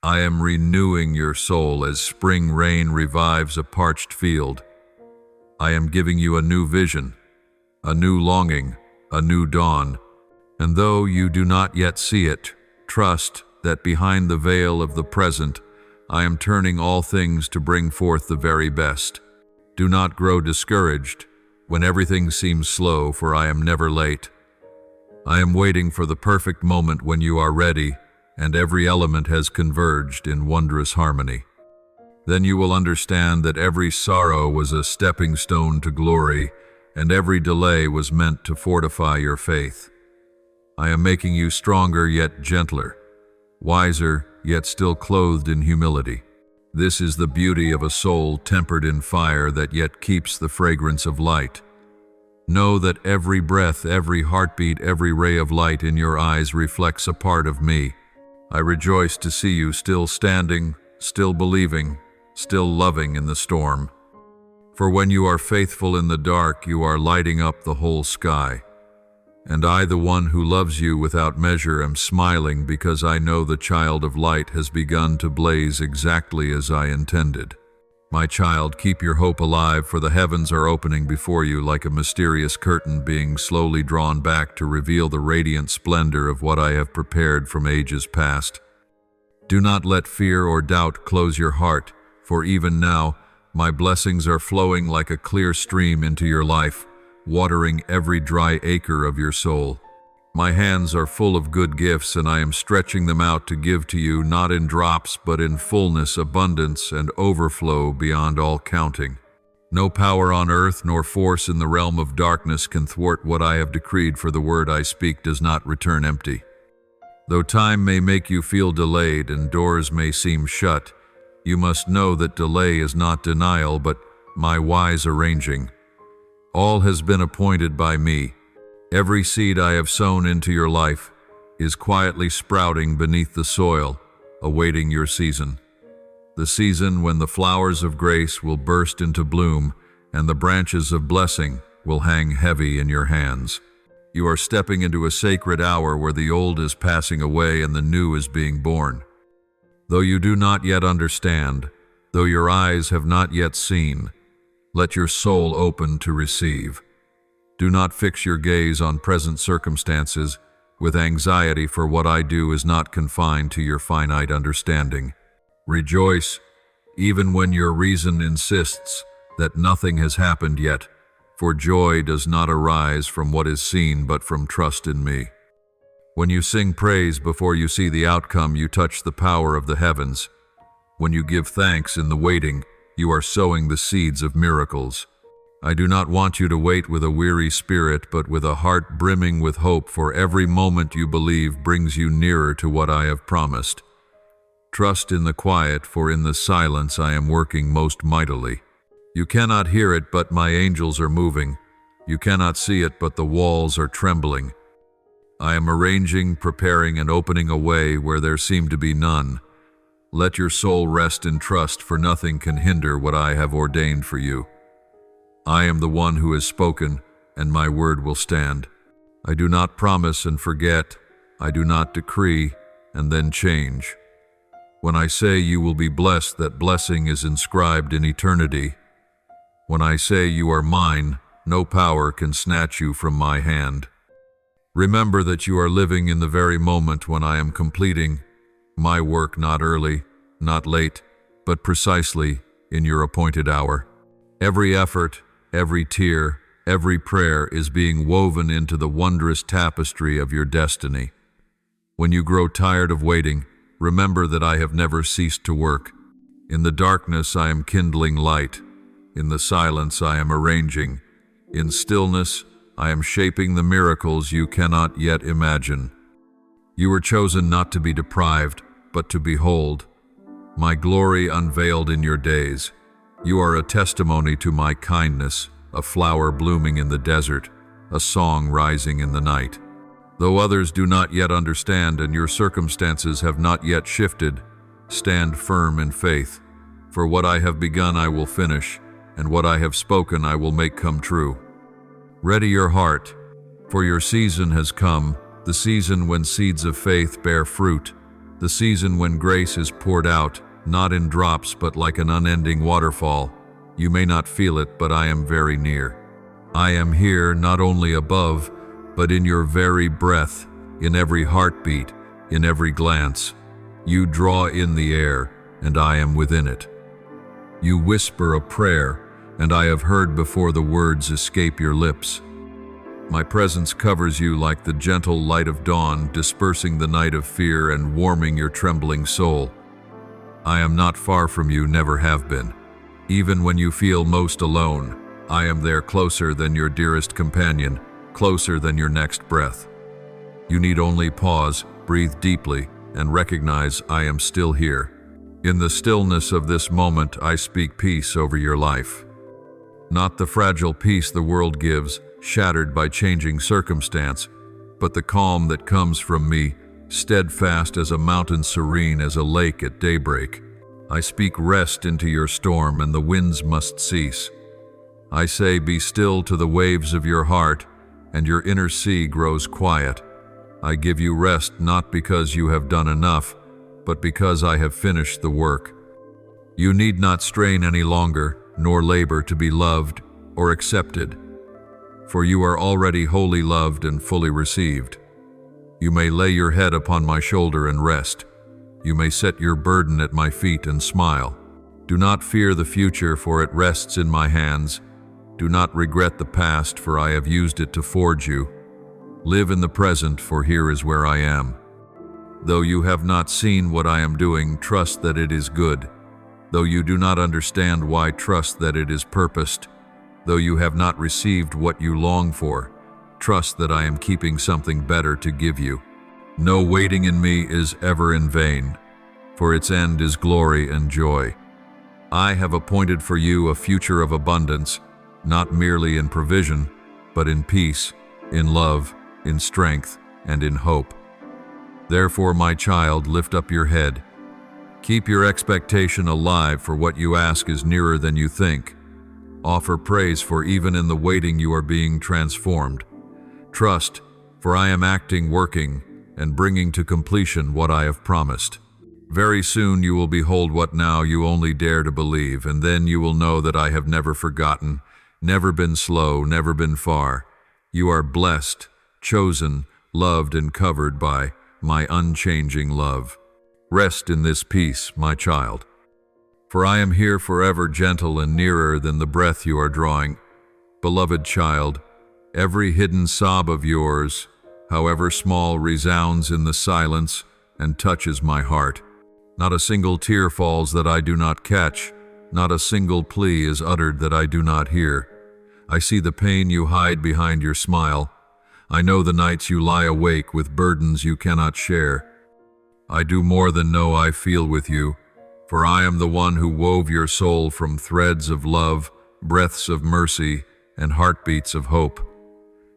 I am renewing your soul as spring rain revives a parched field. I am giving you a new vision, a new longing, a new dawn. And though you do not yet see it, trust that behind the veil of the present, I am turning all things to bring forth the very best. Do not grow discouraged when everything seems slow, for I am never late. I am waiting for the perfect moment when you are ready, and every element has converged in wondrous harmony. Then you will understand that every sorrow was a stepping stone to glory, and every delay was meant to fortify your faith. I am making you stronger yet gentler, wiser yet still clothed in humility. This is the beauty of a soul tempered in fire that yet keeps the fragrance of light. Know that every breath, every heartbeat, every ray of light in your eyes reflects a part of me. I rejoice to see you still standing, still believing, still loving in the storm. For when you are faithful in the dark, you are lighting up the whole sky. And I, the one who loves you without measure, am smiling because I know the child of light has begun to blaze exactly as I intended. My child, keep your hope alive, for the heavens are opening before you like a mysterious curtain being slowly drawn back to reveal the radiant splendor of what I have prepared from ages past. Do not let fear or doubt close your heart, for even now, my blessings are flowing like a clear stream into your life, watering every dry acre of your soul. My hands are full of good gifts, and I am stretching them out to give to you, not in drops, but in fullness, abundance, and overflow beyond all counting. No power on earth nor force in the realm of darkness can thwart what I have decreed, for the word I speak does not return empty. Though time may make you feel delayed and doors may seem shut, you must know that delay is not denial, but my wise arranging. All has been appointed by me. Every seed I have sown into your life is quietly sprouting beneath the soil, awaiting your season. The season when the flowers of grace will burst into bloom and the branches of blessing will hang heavy in your hands. You are stepping into a sacred hour where the old is passing away and the new is being born. Though you do not yet understand, though your eyes have not yet seen, let your soul open to receive. Do not fix your gaze on present circumstances with anxiety, for what I do is not confined to your finite understanding. Rejoice, even when your reason insists that nothing has happened yet, for joy does not arise from what is seen but from trust in me. When you sing praise before you see the outcome, you touch the power of the heavens. When you give thanks in the waiting, you are sowing the seeds of miracles. I do not want you to wait with a weary spirit, but with a heart brimming with hope, for every moment you believe brings you nearer to what I have promised. Trust in the quiet, for in the silence I am working most mightily. You cannot hear it, but my angels are moving. You cannot see it, but the walls are trembling. I am arranging, preparing, and opening a way where there seemed to be none. Let your soul rest in trust, for nothing can hinder what I have ordained for you. I am the one who has spoken, and my word will stand. I do not promise and forget. I do not decree and then change. When I say you will be blessed, that blessing is inscribed in eternity. When I say you are mine, no power can snatch you from my hand. Remember that you are living in the very moment when I am completing my work, not early, not late, but precisely in your appointed hour. Every effort, every tear, every prayer is being woven into the wondrous tapestry of your destiny. When you grow tired of waiting, remember that I have never ceased to work. In the darkness I am kindling light. In the silence I am arranging. In stillness I am shaping the miracles you cannot yet imagine. You were chosen not to be deprived, but to behold my glory unveiled in your days. You are a testimony to my kindness, a flower blooming in the desert, a song rising in the night. Though others do not yet understand and your circumstances have not yet shifted, stand firm in faith. For what I have begun I will finish, and what I have spoken I will make come true. Ready your heart, for your season has come, the season when seeds of faith bear fruit, the season when grace is poured out, not in drops but like an unending waterfall. You may not feel it, but I am very near. I am here not only above, but in your very breath, in every heartbeat, in every glance. You draw in the air, and I am within it. You whisper a prayer, and I have heard before the words escape your lips. My presence covers you like the gentle light of dawn, dispersing the night of fear and warming your trembling soul. I am not far from you, never have been. Even when you feel most alone, I am there, closer than your dearest companion, closer than your next breath. You need only pause, breathe deeply, and recognize I am still here. In the stillness of this moment, I speak peace over your life. Not the fragile peace the world gives, shattered by changing circumstance, but the calm that comes from me, steadfast as a mountain, serene as a lake at daybreak. I speak rest into your storm, and the winds must cease. I say, be still to the waves of your heart, and your inner sea grows quiet. I give you rest not because you have done enough, but because I have finished the work. You need not strain any longer, nor labor to be loved or accepted, for you are already wholly loved and fully received. You may lay your head upon my shoulder and rest. You may set your burden at my feet and smile. Do not fear the future, for it rests in my hands. Do not regret the past, for I have used it to forge you. Live in the present, for here is where I am. Though you have not seen what I am doing, trust that it is good. Though you do not understand why, trust that it is purposed. Though you have not received what you long for, trust that I am keeping something better to give you. No waiting in me is ever in vain, for its end is glory and joy. I have appointed for you a future of abundance, not merely in provision, but in peace, in love, in strength, and in hope. Therefore, my child, lift up your head. Keep your expectation alive, for what you ask is nearer than you think. Offer praise, for even in the waiting you are being transformed. Trust, for I am acting, working, and bringing to completion what I have promised. Very soon you will behold what now you only dare to believe, and then you will know that I have never forgotten, never been slow, never been far. You are blessed, chosen, loved, and covered by my unchanging love. Rest in this peace, my child. For I am here forever, gentle and nearer than the breath you are drawing. Beloved child, every hidden sob of yours, however small, resounds in the silence and touches my heart. Not a single tear falls that I do not catch. Not a single plea is uttered that I do not hear. I see the pain you hide behind your smile. I know the nights you lie awake with burdens you cannot share. I do more than know, I feel with you, for I am the one who wove your soul from threads of love, breaths of mercy, and heartbeats of hope.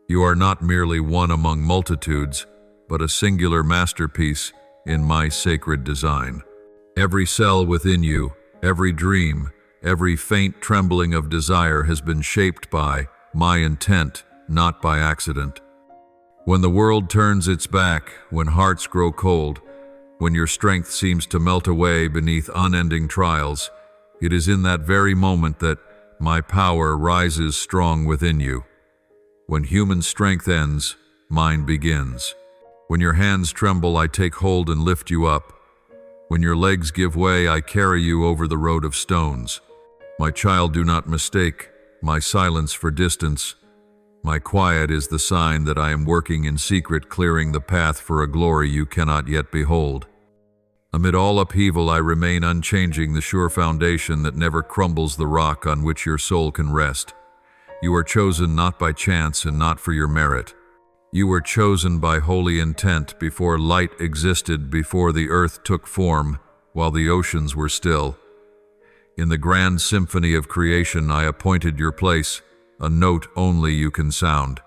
You are not merely one among multitudes, but a singular masterpiece in my sacred design. Every cell within you, every dream, every faint trembling of desire has been shaped by my intent, not by accident. When the world turns its back, when hearts grow cold, when your strength seems to melt away beneath unending trials, it is in that very moment that my power rises strong within you. When human strength ends, mine begins. When your hands tremble, I take hold and lift you up. When your legs give way, I carry you over the road of stones. My child, do not mistake my silence for distance. My quiet is the sign that I am working in secret, clearing the path for a glory you cannot yet behold. Amid all upheaval, I remain unchanging, the sure foundation that never crumbles, the rock on which your soul can rest. You are chosen not by chance and not for your merit. You were chosen by holy intent before light existed, before the earth took form, while the oceans were still. In the grand symphony of creation, I appointed your place, a note only you can sound.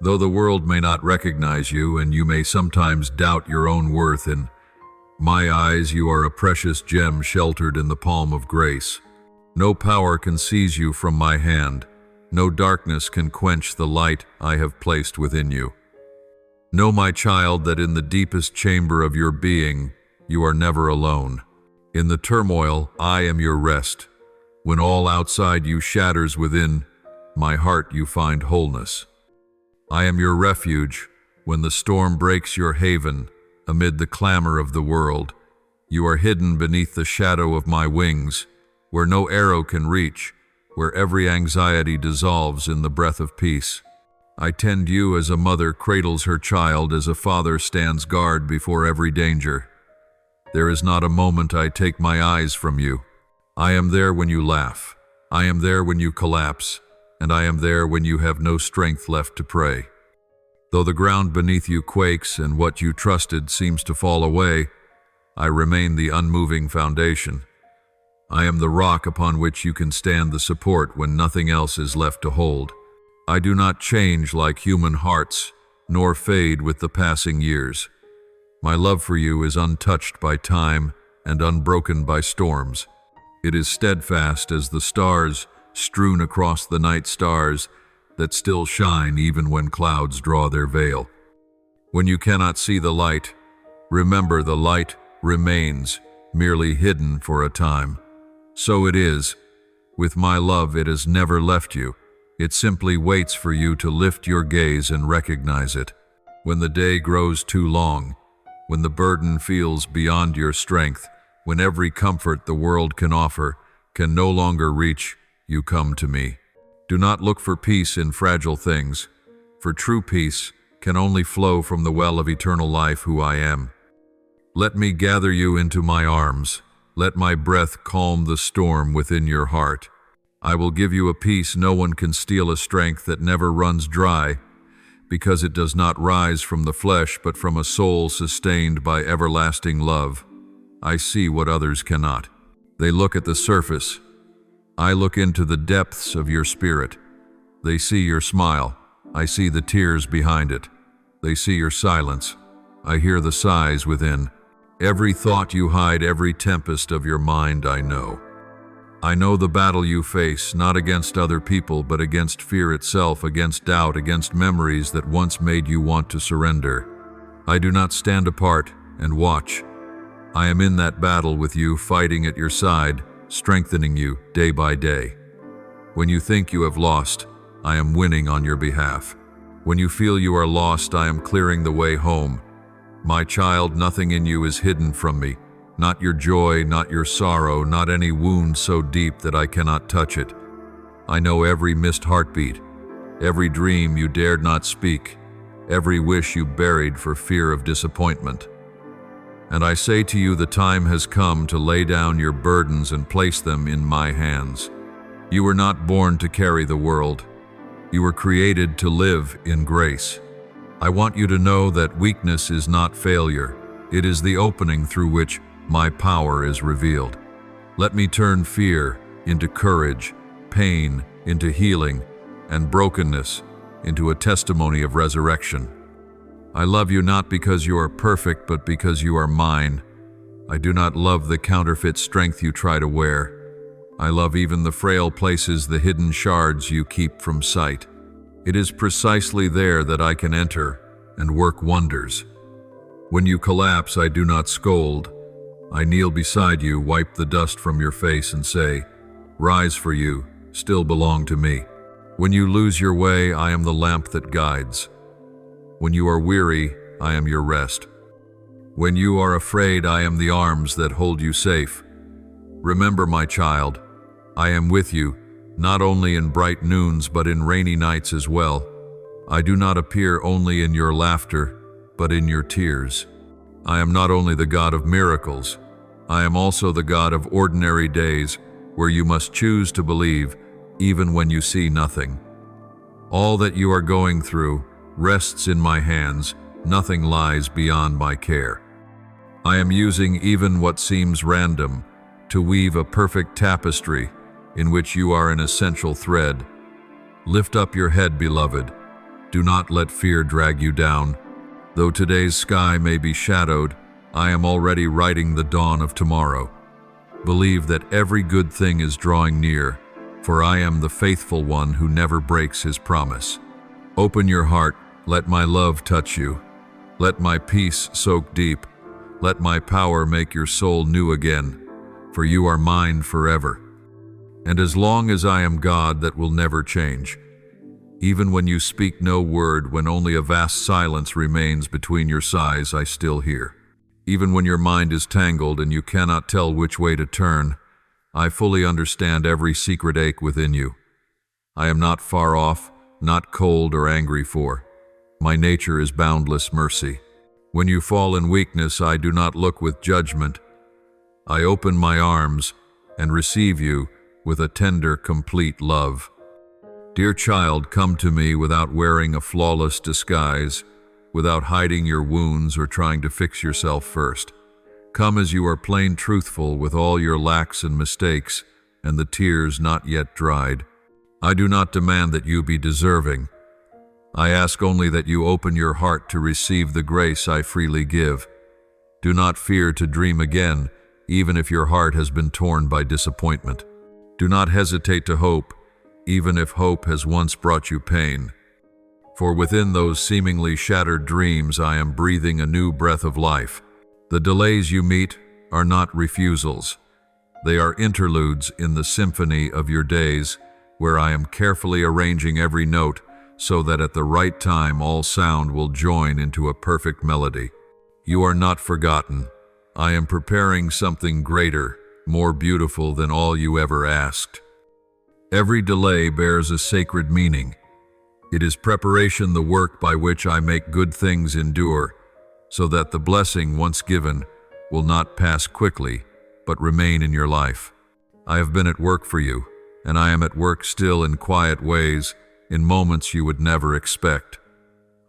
Though the world may not recognize you, and you may sometimes doubt your own worth, in my eyes you are a precious gem sheltered in the palm of grace. No power can seize you from my hand. No darkness can quench the light I have placed within you. Know, my child, that in the deepest chamber of your being, you are never alone. In the turmoil, I am your rest. When all outside you shatters, within my heart you find wholeness. I am your refuge. When the storm breaks, your haven. Amid the clamor of the world, you are hidden beneath the shadow of my wings, where no arrow can reach, where every anxiety dissolves in the breath of peace. I tend you as a mother cradles her child, as a father stands guard before every danger. There is not a moment I take my eyes from you. I am there when you laugh. I am there when you collapse, and I am there when you have no strength left to pray. Though the ground beneath you quakes and what you trusted seems to fall away, I remain the unmoving foundation. I am the rock upon which you can stand the support when nothing else is left to hold. I do not change like human hearts, nor fade with the passing years. My love for you is untouched by time and unbroken by storms. It is steadfast as the stars strewn across the night stars that still shine even when clouds draw their veil. When you cannot see the light, remember the light remains, merely hidden for a time. So it is. With my love, it has never left you. It simply waits for you to lift your gaze and recognize it. When the day grows too long, when the burden feels beyond your strength, when every comfort the world can offer can no longer reach, you come to me. Do not look for peace in fragile things, for true peace can only flow from the well of eternal life who I am. Let me gather you into my arms. Let my breath calm the storm within your heart. I will give you a peace no one can steal, a strength that never runs dry, because it does not rise from the flesh but from a soul sustained by everlasting love. I see what others cannot. They look at the surface. I look into the depths of your spirit. They see your smile. I see the tears behind it. They see your silence. I hear the sighs within. Every thought you hide, every tempest of your mind I know. I know the battle you face, not against other people, but against fear itself, against doubt, against memories that once made you want to surrender. I do not stand apart and watch. I am in that battle with you, fighting at your side, strengthening you day by day. When you think you have lost, I am winning on your behalf. When you feel you are lost, I am clearing the way home. My child, nothing in you is hidden from me. Not your joy, not your sorrow, not any wound so deep that I cannot touch it. I know every missed heartbeat, every dream you dared not speak, every wish you buried for fear of disappointment. And I say to you, the time has come to lay down your burdens and place them in my hands. You were not born to carry the world. You were created to live in grace. I want you to know that weakness is not failure. It is the opening through which my power is revealed. Let me turn fear into courage, pain into healing, and brokenness into a testimony of resurrection. I love you not because you are perfect, but because you are mine. I do not love the counterfeit strength you try to wear. I love even the frail places, the hidden shards you keep from sight. It is precisely there that I can enter and work wonders. When you collapse, I do not scold. I kneel beside you, wipe the dust from your face, and say, "Rise, for you still belong to me." When you lose your way, I am the lamp that guides. When you are weary, I am your rest. When you are afraid, I am the arms that hold you safe. Remember, my child, I am with you, not only in bright noons, but in rainy nights as well. I do not appear only in your laughter, but in your tears. I am not only the God of miracles, I am also the God of ordinary days, where you must choose to believe, even when you see nothing. All that you are going through rests in my hands. Nothing lies beyond my care. I am using even what seems random to weave a perfect tapestry in which you are an essential thread. Lift up your head, beloved. Do not let fear drag you down. Though today's sky may be shadowed, I am already writing the dawn of tomorrow. Believe that every good thing is drawing near, for I am the faithful one who never breaks his promise. Open your heart, let my love touch you. Let my peace soak deep. Let my power make your soul new again, for you are mine forever. And as long as I am God, that will never change. Even when you speak no word, when only a vast silence remains between your sighs, I still hear. Even when your mind is tangled and you cannot tell which way to turn, I fully understand every secret ache within you. I am not far off, not cold or angry, for my nature is boundless mercy. When you fall in weakness, I do not look with judgment. I open my arms and receive you with a tender, complete love. Dear child, come to me without wearing a flawless disguise, without hiding your wounds or trying to fix yourself first. Come as you are plain truthful with all your lacks and mistakes, and the tears not yet dried. I do not demand that you be deserving. I ask only that you open your heart to receive the grace I freely give. Do not fear to dream again, even if your heart has been torn by disappointment. Do not hesitate to hope, even if hope has once brought you pain. For within those seemingly shattered dreams I am breathing a new breath of life. The delays you meet are not refusals. They are interludes in the symphony of your days, where I am carefully arranging every note so that at the right time all sound will join into a perfect melody. You are not forgotten. I am preparing something greater, more beautiful than all you ever asked. Every delay bears a sacred meaning. It is preparation, the work by which I make good things endure, so that the blessing once given will not pass quickly, but remain in your life. I have been at work for you, and I am at work still in quiet ways, in moments you would never expect.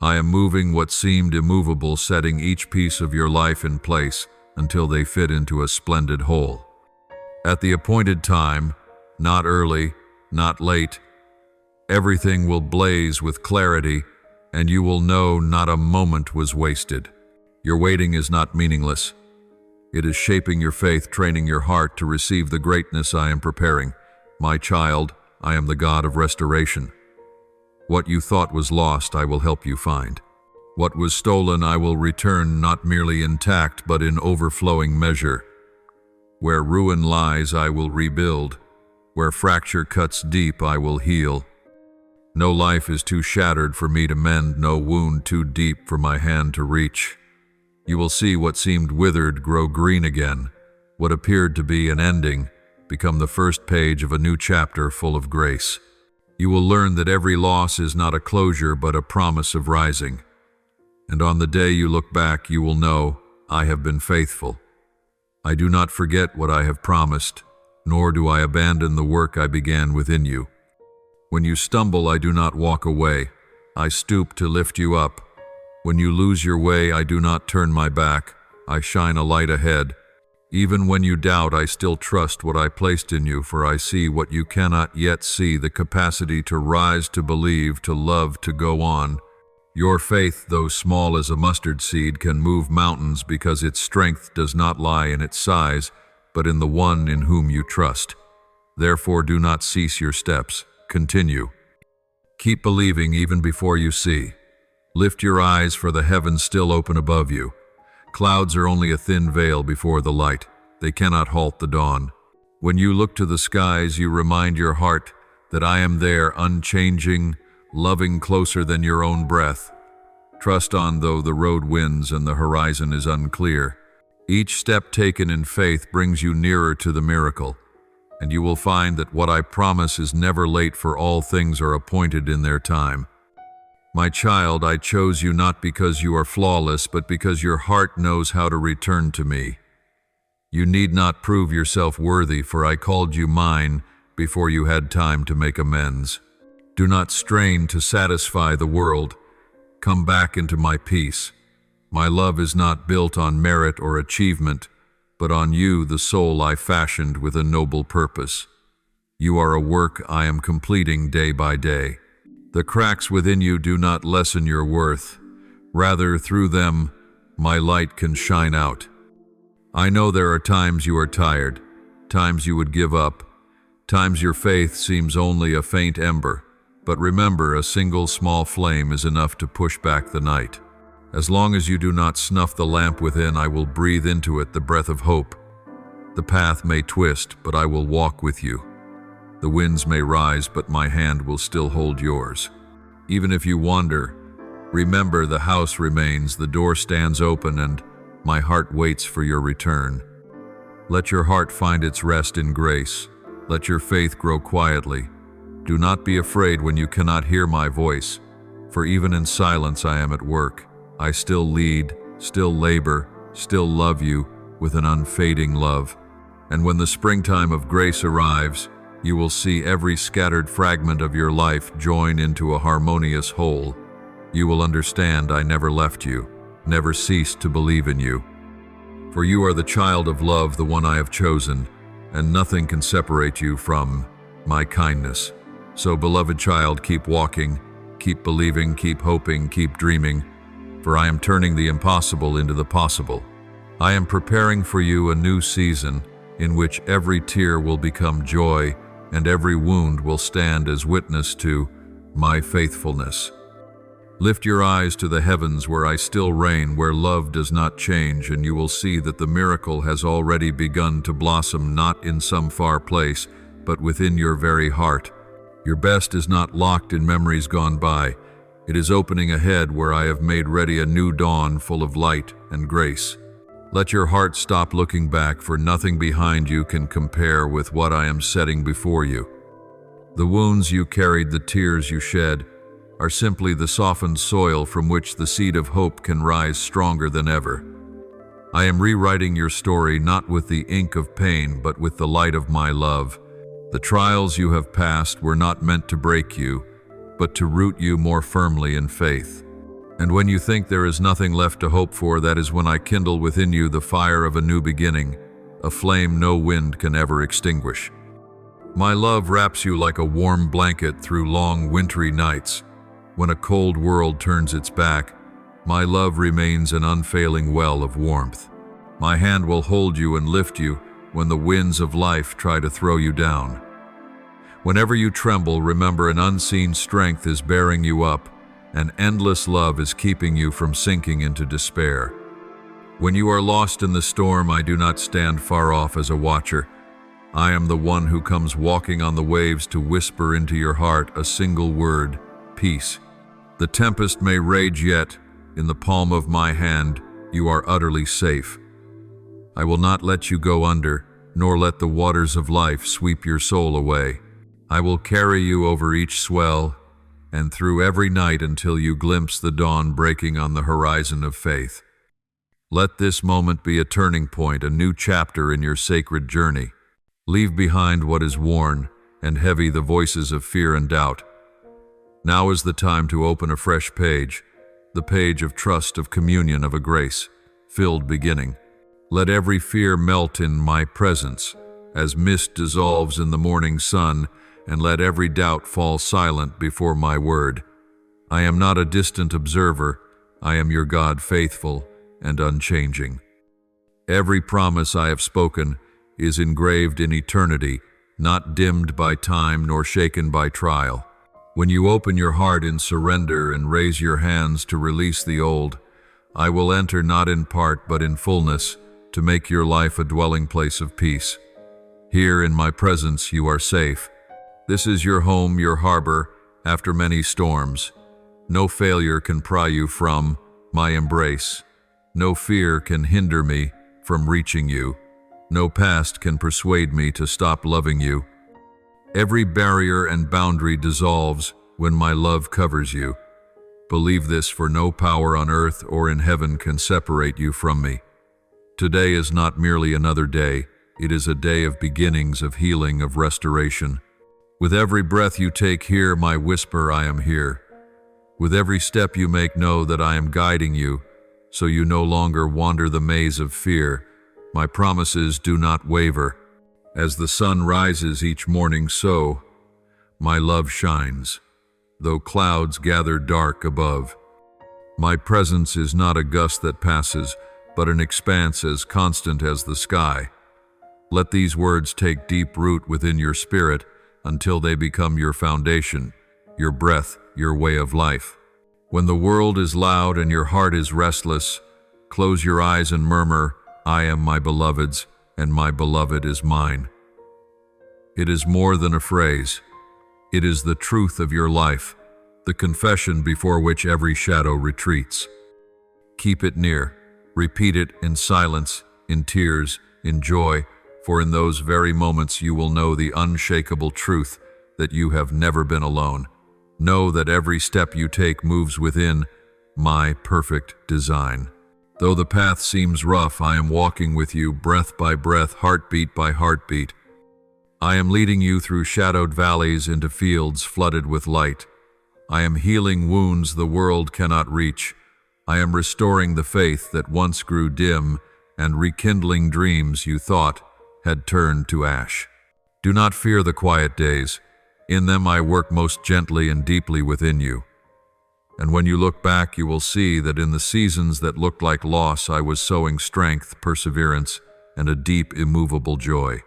I am moving what seemed immovable, setting each piece of your life in place until they fit into a splendid whole. At the appointed time, not early, not late, everything will blaze with clarity, and you will know not a moment was wasted. Your waiting is not meaningless. It is shaping your faith, training your heart to receive the greatness I am preparing. My child, I am the God of restoration. What you thought was lost, I will help you find. What was stolen, I will return, not merely intact, but in overflowing measure. Where ruin lies, I will rebuild. Where fracture cuts deep, I will heal. No life is too shattered for me to mend, no wound too deep for my hand to reach. You will see what seemed withered grow green again, what appeared to be an ending become the first page of a new chapter full of grace. You will learn that every loss is not a closure but a promise of rising. And on the day you look back, you will know, I have been faithful. I do not forget what I have promised, nor do I abandon the work I began within you. When you stumble, I do not walk away. I stoop to lift you up. When you lose your way, I do not turn my back. I shine a light ahead. Even when you doubt, I still trust what I placed in you, for I see what you cannot yet see, the capacity to rise, to believe, to love, to go on. Your faith, though small as a mustard seed, can move mountains because its strength does not lie in its size, but in the one in whom you trust. Therefore, do not cease your steps. Continue. Keep believing even before you see. Lift your eyes, for the heavens still open above you. Clouds are only a thin veil before the light. They cannot halt the dawn. When you look to the skies, you remind your heart that I am there, unchanging, loving, closer than your own breath. Trust on, though the road winds and the horizon is unclear. Each step taken in faith brings you nearer to the miracle, and you will find that what I promise is never late, for all things are appointed in their time. My child, I chose you not because you are flawless, but because your heart knows how to return to me. You need not prove yourself worthy, for I called you mine before you had time to make amends. Do not strain to satisfy the world. Come back into my peace. My love is not built on merit or achievement, but on you, the soul I fashioned with a noble purpose. You are a work I am completing day by day. The cracks within you do not lessen your worth. Rather, through them, my light can shine out. I know there are times you are tired, times you would give up, times your faith seems only a faint ember. But remember, a single small flame is enough to push back the night. As long as you do not snuff the lamp within, I will breathe into it the breath of hope. The path may twist, but I will walk with you. The winds may rise, but my hand will still hold yours. Even if you wander, remember the house remains, the door stands open, and my heart waits for your return. Let your heart find its rest in grace. Let your faith grow quietly. Do not be afraid when you cannot hear my voice, for even in silence I am at work. I still lead, still labor, still love you with an unfading love. And when the springtime of grace arrives, you will see every scattered fragment of your life join into a harmonious whole. You will understand I never left you, never ceased to believe in you. For you are the child of love, the one I have chosen, and nothing can separate you from my kindness. So, beloved child, keep walking, keep believing, keep hoping, keep dreaming, for I am turning the impossible into the possible. I am preparing for you a new season in which every tear will become joy and every wound will stand as witness to my faithfulness. Lift your eyes to the heavens where I still reign, where love does not change, and you will see that the miracle has already begun to blossom, not in some far place, but within your very heart. Your best is not locked in memories gone by. It is opening ahead where I have made ready a new dawn full of light and grace. Let your heart stop looking back, for nothing behind you can compare with what I am setting before you. The wounds you carried, the tears you shed, are simply the softened soil from which the seed of hope can rise stronger than ever. I am rewriting your story not with the ink of pain, but with the light of my love. The trials you have passed were not meant to break you, but to root you more firmly in faith. And when you think there is nothing left to hope for, that is when I kindle within you the fire of a new beginning, a flame no wind can ever extinguish. My love wraps you like a warm blanket through long wintry nights. When a cold world turns its back, my love remains an unfailing well of warmth. My hand will hold you and lift you when the winds of life try to throw you down. Whenever you tremble, remember an unseen strength is bearing you up, and endless love is keeping you from sinking into despair. When you are lost in the storm, I do not stand far off as a watcher. I am the one who comes walking on the waves to whisper into your heart a single word: peace. The tempest may rage, yet in the palm of my hand you are utterly safe. I will not let you go under, nor let the waters of life sweep your soul away. I will carry you over each swell and through every night until you glimpse the dawn breaking on the horizon of faith. Let this moment be a turning point, a new chapter in your sacred journey. Leave behind what is worn and heavy, the voices of fear and doubt. Now is the time to open a fresh page, the page of trust, of communion, of a grace-filled beginning. Let every fear melt in my presence, as mist dissolves in the morning sun, and let every doubt fall silent before my word. I am not a distant observer. I am your God, faithful and unchanging. Every promise I have spoken is engraved in eternity, not dimmed by time nor shaken by trial. When you open your heart in surrender and raise your hands to release the old, I will enter not in part but in fullness to make your life a dwelling place of peace. Here in my presence you are safe. This is your home, your harbor, after many storms. No failure can pry you from my embrace. No fear can hinder me from reaching you. No past can persuade me to stop loving you. Every barrier and boundary dissolves when my love covers you. Believe this, for no power on earth or in heaven can separate you from me. Today is not merely another day. It is a day of beginnings, of healing, of restoration. With every breath you take, hear my whisper, I am here. With every step you make, know that I am guiding you, so you no longer wander the maze of fear. My promises do not waver. As the sun rises each morning, so my love shines, though clouds gather dark above. My presence is not a gust that passes, but an expanse as constant as the sky. Let these words take deep root within your spirit until they become your foundation, your breath, your way of life. When the world is loud and your heart is restless, close your eyes and murmur, I am my beloved's, and my beloved is mine. It is more than a phrase. It is the truth of your life, the confession before which every shadow retreats. Keep it near. Repeat it in silence, in tears, in joy, for in those very moments you will know the unshakable truth that you have never been alone. Know that every step you take moves within my perfect design. Though the path seems rough, I am walking with you, breath by breath, heartbeat by heartbeat. I am leading you through shadowed valleys into fields flooded with light. I am healing wounds the world cannot reach. I am restoring the faith that once grew dim and rekindling dreams you thought had turned to ash. Do not fear the quiet days. In them I work most gently and deeply within you. And when you look back, you will see that in the seasons that looked like loss, I was sowing strength, perseverance, and a deep, immovable joy.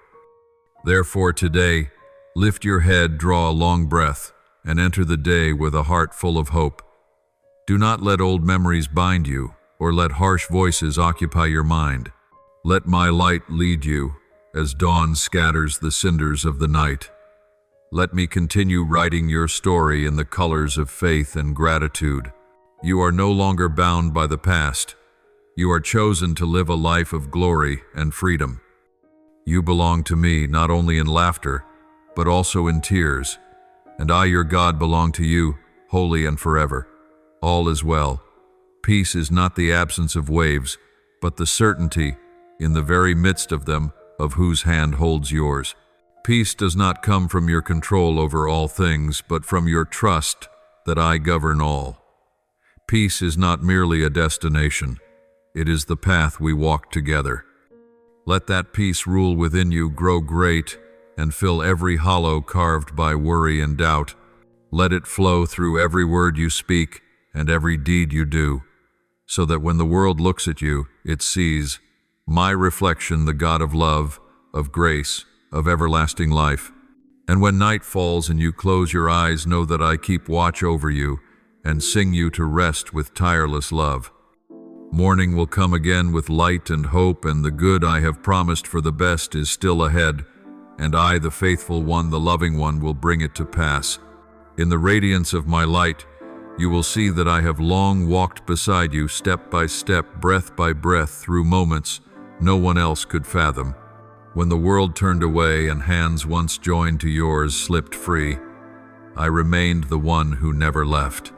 Therefore today, lift your head, draw a long breath, and enter the day with a heart full of hope. Do not let old memories bind you, or let harsh voices occupy your mind. Let my light lead you, as dawn scatters the cinders of the night. Let me continue writing your story in the colors of faith and gratitude. You are no longer bound by the past. You are chosen to live a life of glory and freedom. You belong to me not only in laughter, but also in tears. And I, your God, belong to you, wholly and forever. All is well. Peace is not the absence of waves, but the certainty, in the very midst of them, of whose hand holds yours. Peace does not come from your control over all things, but from your trust that I govern all. Peace is not merely a destination. It is the path we walk together. Let that peace rule within you, grow great, and fill every hollow carved by worry and doubt. Let it flow through every word you speak and every deed you do, so that when the world looks at you, it sees my reflection, the God of love, of grace, of everlasting life. And when night falls and you close your eyes, know that I keep watch over you and sing you to rest with tireless love. Morning will come again with light and hope, and the good I have promised for the best is still ahead, and I, the faithful one, the loving one, will bring it to pass. In the radiance of my light, you will see that I have long walked beside you, step by step, breath by breath, through moments no one else could fathom. When the world turned away and hands once joined to yours slipped free, I remained the one who never left.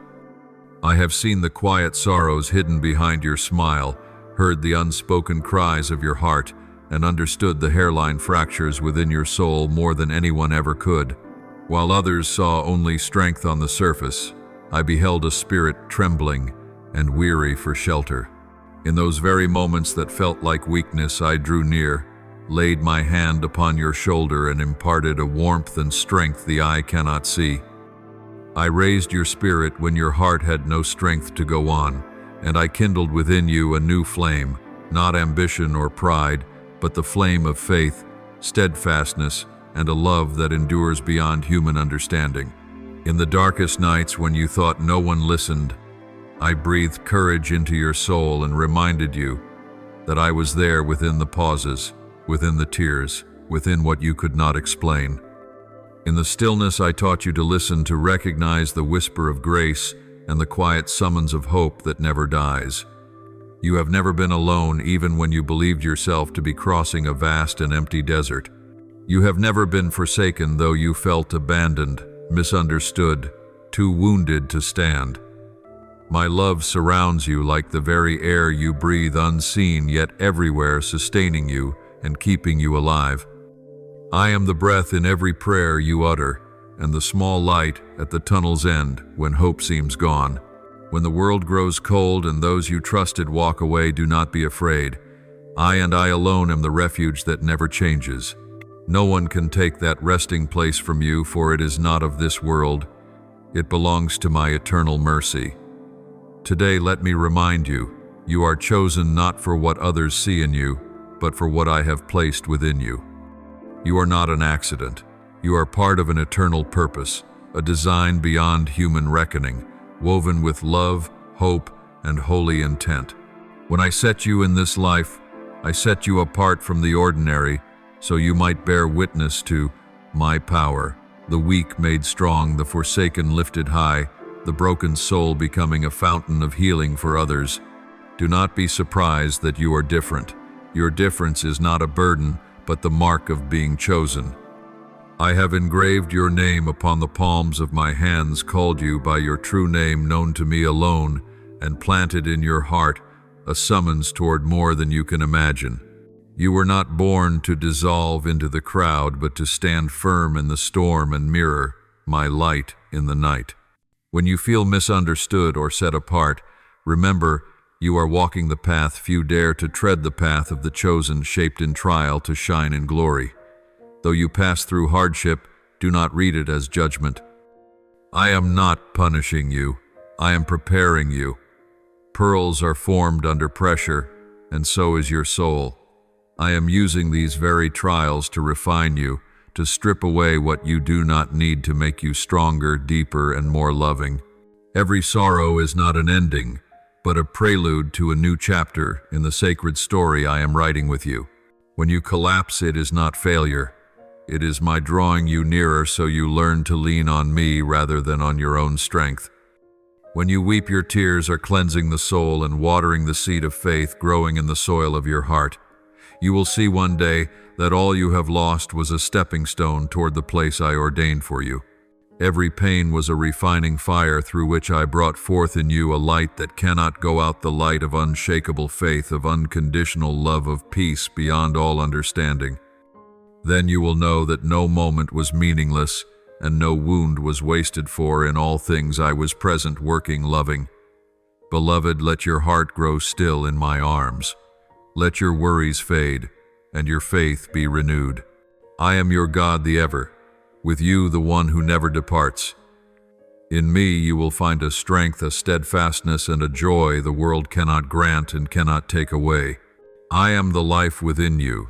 I have seen the quiet sorrows hidden behind your smile, heard the unspoken cries of your heart, and understood the hairline fractures within your soul more than anyone ever could. While others saw only strength on the surface, I beheld a spirit trembling and weary for shelter. In those very moments that felt like weakness, I drew near, laid my hand upon your shoulder, and imparted a warmth and strength the eye cannot see. I raised your spirit when your heart had no strength to go on, and I kindled within you a new flame, not ambition or pride, but the flame of faith, steadfastness, and a love that endures beyond human understanding. In the darkest nights when you thought no one listened, I breathed courage into your soul and reminded you that I was there within the pauses, within the tears, within what you could not explain. In the stillness, I taught you to listen, to recognize the whisper of grace and the quiet summons of hope that never dies. You have never been alone, even when you believed yourself to be crossing a vast and empty desert. You have never been forsaken, though you felt abandoned, misunderstood, too wounded to stand. My love surrounds you like the very air you breathe, unseen yet everywhere, sustaining you and keeping you alive. I am the breath in every prayer you utter, and the small light at the tunnel's end when hope seems gone. When the world grows cold and those you trusted walk away, do not be afraid. I and I alone am the refuge that never changes. No one can take that resting place from you, for it is not of this world. It belongs to my eternal mercy. Today, let me remind you, you are chosen not for what others see in you, but for what I have placed within you. You are not an accident. You are part of an eternal purpose, a design beyond human reckoning, woven with love, hope, and holy intent. When I set you in this life, I set you apart from the ordinary, so you might bear witness to my power, the weak made strong, the forsaken lifted high, the broken soul becoming a fountain of healing for others. Do not be surprised that you are different. Your difference is not a burden, but the mark of being chosen. I have engraved your name upon the palms of my hands, called you by your true name known to me alone, and planted in your heart a summons toward more than you can imagine. You were not born to dissolve into the crowd, but to stand firm in the storm and mirror my light in the night. When you feel misunderstood or set apart, remember You are walking the path few dare to tread, the path of the chosen, shaped in trial to shine in glory. Though you pass through hardship, do not read it as judgment. I am not punishing you. I am preparing you. Pearls are formed under pressure, and so is your soul. I am using these very trials to refine you, to strip away what you do not need to make you stronger, deeper, and more loving. Every sorrow is not an ending, but a prelude to a new chapter in the sacred story I am writing with you. When you collapse, it is not failure. It is my drawing you nearer so you learn to lean on me rather than on your own strength. When you weep, your tears are cleansing the soul and watering the seed of faith growing in the soil of your heart. You will see one day that all you have lost was a stepping stone toward the place I ordained for you. Every pain was a refining fire through which I brought forth in you a light that cannot go out, the light of unshakable faith, of unconditional love, of peace beyond all understanding. Then you will know that no moment was meaningless and no wound was wasted, for in all things I was present, working, loving. Beloved, let your heart grow still in my arms. Let your worries fade and your faith be renewed. I am your God, the ever, with you the one who never departs. In me you will find a strength, a steadfastness, and a joy the world cannot grant and cannot take away. I am the life within you,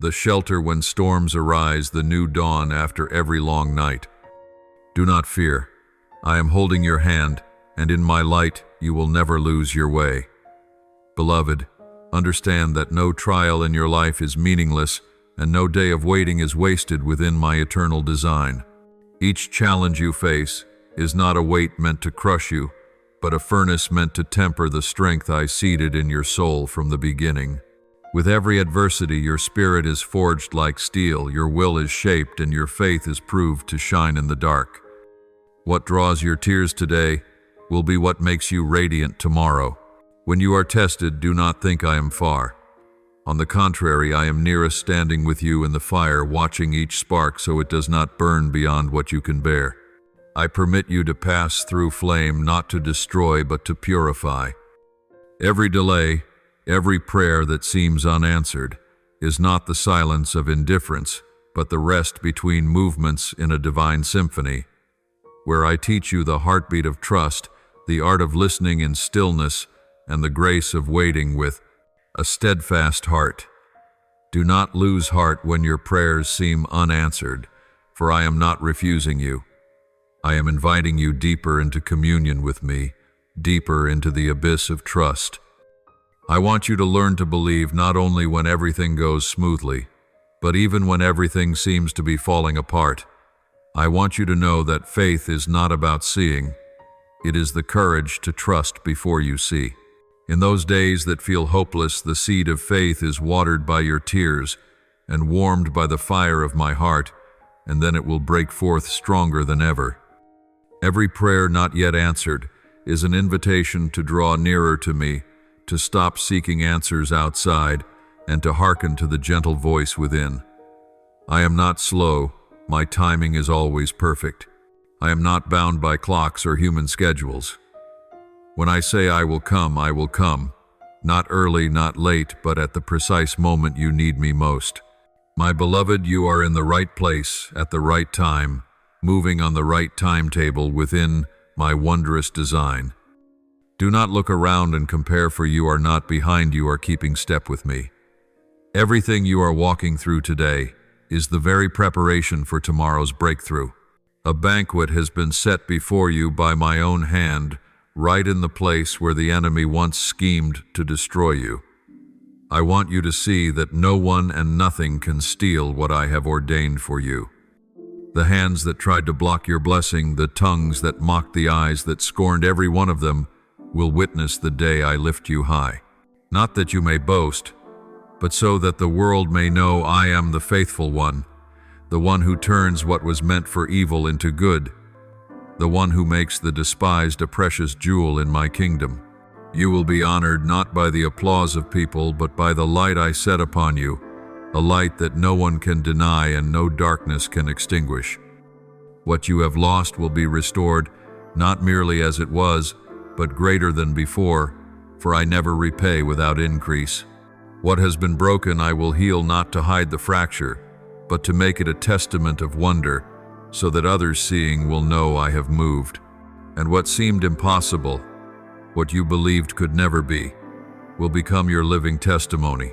the shelter when storms arise, the new dawn after every long night. Do not fear. I am holding your hand, and in my light you will never lose your way. Beloved, understand that no trial in your life is meaningless, and no day of waiting is wasted within my eternal design. Each challenge you face is not a weight meant to crush you, but a furnace meant to temper the strength I seeded in your soul from the beginning. With every adversity, your spirit is forged like steel, your will is shaped, and your faith is proved to shine in the dark. What draws your tears today will be what makes you radiant tomorrow. When you are tested, do not think I am far. On the contrary, I am nearest, standing with you in the fire, watching each spark so it does not burn beyond what you can bear. I permit you to pass through flame, not to destroy, but to purify. Every delay, every prayer that seems unanswered is not the silence of indifference, but the rest between movements in a divine symphony, where I teach you the heartbeat of trust, the art of listening in stillness, and the grace of waiting with a steadfast heart. Do not lose heart when your prayers seem unanswered, for I am not refusing you. I am inviting you deeper into communion with me, deeper into the abyss of trust. I want you to learn to believe not only when everything goes smoothly, but even when everything seems to be falling apart. I want you to know that faith is not about seeing. It is the courage to trust before you see. In those days that feel hopeless, the seed of faith is watered by your tears and warmed by the fire of my heart, and then it will break forth stronger than ever. Every prayer not yet answered is an invitation to draw nearer to me, to stop seeking answers outside, and to hearken to the gentle voice within. I am not slow. My timing is always perfect. I am not bound by clocks or human schedules. When I say I will come, not early, not late, but at the precise moment you need me most. My beloved, you are in the right place at the right time, moving on the right timetable within my wondrous design. Do not look around and compare, for you are not behind, you are keeping step with me. Everything you are walking through today is the very preparation for tomorrow's breakthrough. A banquet has been set before you by my own hand, right in the place where the enemy once schemed to destroy you. I want you to see that no one and nothing can steal what I have ordained for you. The hands that tried to block your blessing, the tongues that mocked, the eyes that scorned, every one of them will witness the day I lift you high. Not that you may boast, but so that the world may know I am the faithful one, the one who turns what was meant for evil into good, the one who makes the despised a precious jewel in my kingdom. You will be honored not by the applause of people, but by the light I set upon you, a light that no one can deny and no darkness can extinguish. What you have lost will be restored, not merely as it was, but greater than before, for I never repay without increase. What has been broken I will heal, not to hide the fracture, but to make it a testament of wonder, so that others seeing will know I have moved. And what seemed impossible, what you believed could never be, will become your living testimony.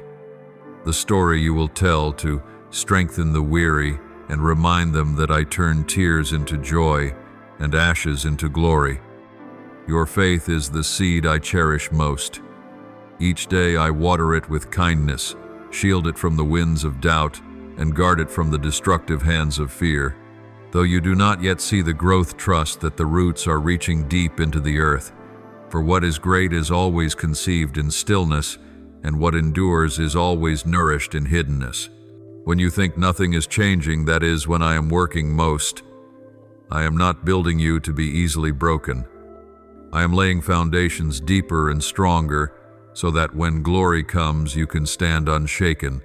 The story you will tell to strengthen the weary and remind them that I turn tears into joy and ashes into glory. Your faith is the seed I cherish most. Each day I water it with kindness, shield it from the winds of doubt, and guard it from the destructive hands of fear. Though you do not yet see the growth, trust that the roots are reaching deep into the earth. For what is great is always conceived in stillness, and what endures is always nourished in hiddenness. When you think nothing is changing, that is when I am working most. I am not building you to be easily broken. I am laying foundations deeper and stronger, so that when glory comes you can stand unshaken.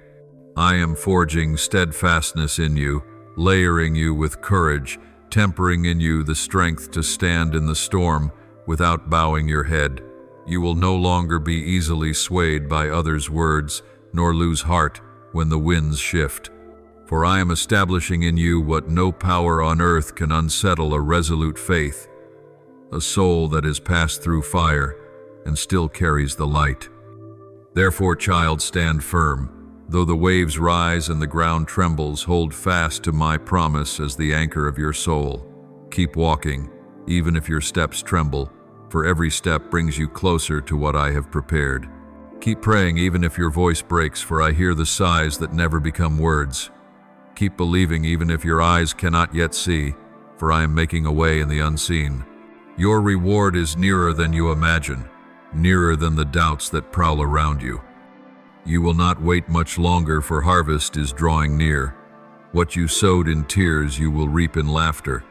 I am forging steadfastness in you, layering you with courage, tempering in you the strength to stand in the storm without bowing your head. You will no longer be easily swayed by others' words, nor lose heart when the winds shift. For I am establishing in you what no power on earth can unsettle: a resolute faith, a soul that has passed through fire and still carries the light. Therefore, child, stand firm. Though the waves rise and the ground trembles, hold fast to my promise as the anchor of your soul. Keep walking, even if your steps tremble, for every step brings you closer to what I have prepared. Keep praying even if your voice breaks, for I hear the sighs that never become words. Keep believing even if your eyes cannot yet see, for I am making a way in the unseen. Your reward is nearer than you imagine, nearer than the doubts that prowl around you. You will not wait much longer, for harvest is drawing near. What you sowed in tears you will reap in laughter.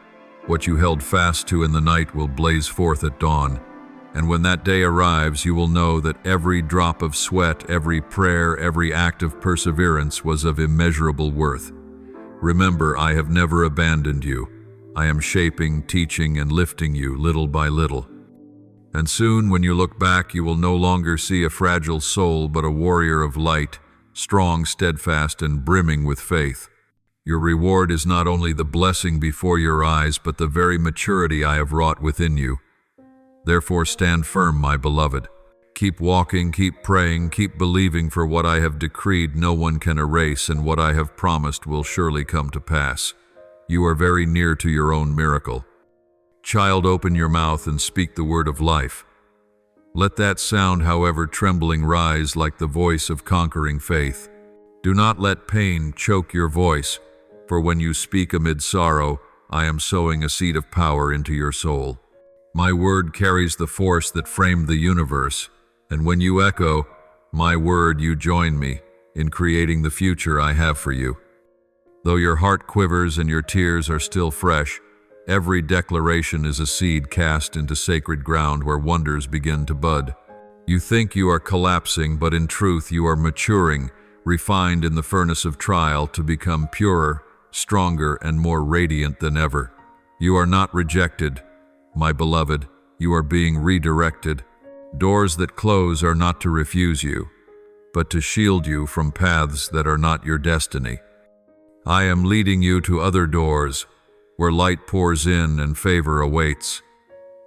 What you held fast to in the night will blaze forth at dawn. And when that day arrives, you will know that every drop of sweat, every prayer, every act of perseverance was of immeasurable worth. Remember, I have never abandoned you. I am shaping, teaching, and lifting you little by little. And soon, when you look back, you will no longer see a fragile soul, but a warrior of light, strong, steadfast, and brimming with faith. Your reward is not only the blessing before your eyes, but the very maturity I have wrought within you. Therefore, stand firm, my beloved. Keep walking, keep praying, keep believing, for what I have decreed no one can erase, and what I have promised will surely come to pass. You are very near to your own miracle. Child, open your mouth and speak the word of life. Let that sound, however trembling, rise like the voice of conquering faith. Do not let pain choke your voice, for when you speak amid sorrow, I am sowing a seed of power into your soul. My word carries the force that framed the universe, and when you echo my word, you join me in creating the future I have for you. Though your heart quivers and your tears are still fresh, every declaration is a seed cast into sacred ground where wonders begin to bud. You think you are collapsing, but in truth you are maturing, refined in the furnace of trial to become purer, stronger, and more radiant than ever. You are not rejected, my beloved. You are being redirected. Doors that close are not to refuse you, but to shield you from paths that are not your destiny. I am leading you to other doors, where light pours in and favor awaits.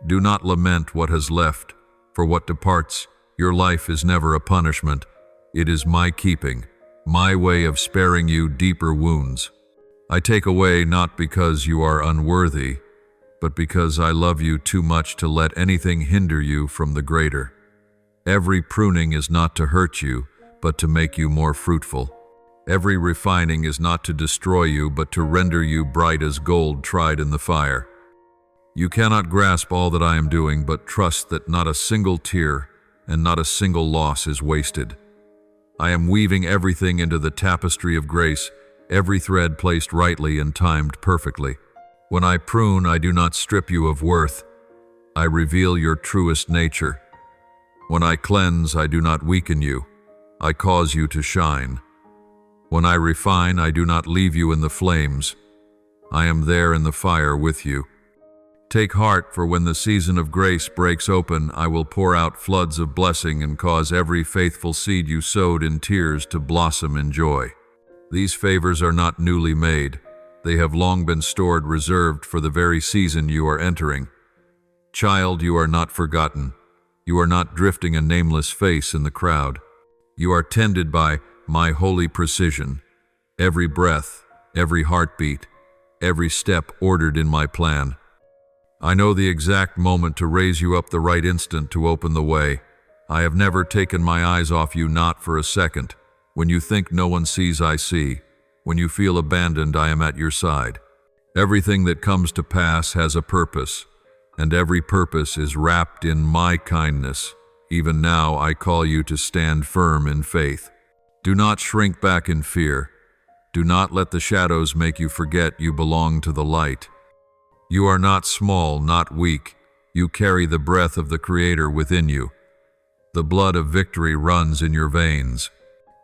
Do not lament what has left, for what departs. Your life is never a punishment. It is my keeping, my way of sparing you deeper wounds. I take away not because you are unworthy, but because I love you too much to let anything hinder you from the greater. Every pruning is not to hurt you, but to make you more fruitful. Every refining is not to destroy you, but to render you bright as gold tried in the fire. You cannot grasp all that I am doing, but trust that not a single tear and not a single loss is wasted. I am weaving everything into the tapestry of grace, every thread placed rightly and timed perfectly. When I prune, I do not strip you of worth. I reveal your truest nature. When I cleanse, I do not weaken you. I cause you to shine. When I refine, I do not leave you in the flames. I am there in the fire with you. Take heart, for when the season of grace breaks open, I will pour out floods of blessing and cause every faithful seed you sowed in tears to blossom in joy. These favors are not newly made. They have long been stored, reserved for the very season you are entering. Child, you are not forgotten. You are not drifting a nameless face in the crowd. You are tended by my holy precision. Every breath, every heartbeat, every step ordered in my plan. I know the exact moment to raise you up, the right instant to open the way. I have never taken my eyes off you, not for a second. When you think no one sees, I see. When you feel abandoned, I am at your side. Everything that comes to pass has a purpose, and every purpose is wrapped in my kindness. Even now, I call you to stand firm in faith. Do not shrink back in fear. Do not let the shadows make you forget you belong to the light. You are not small, not weak. You carry the breath of the Creator within you. The blood of victory runs in your veins.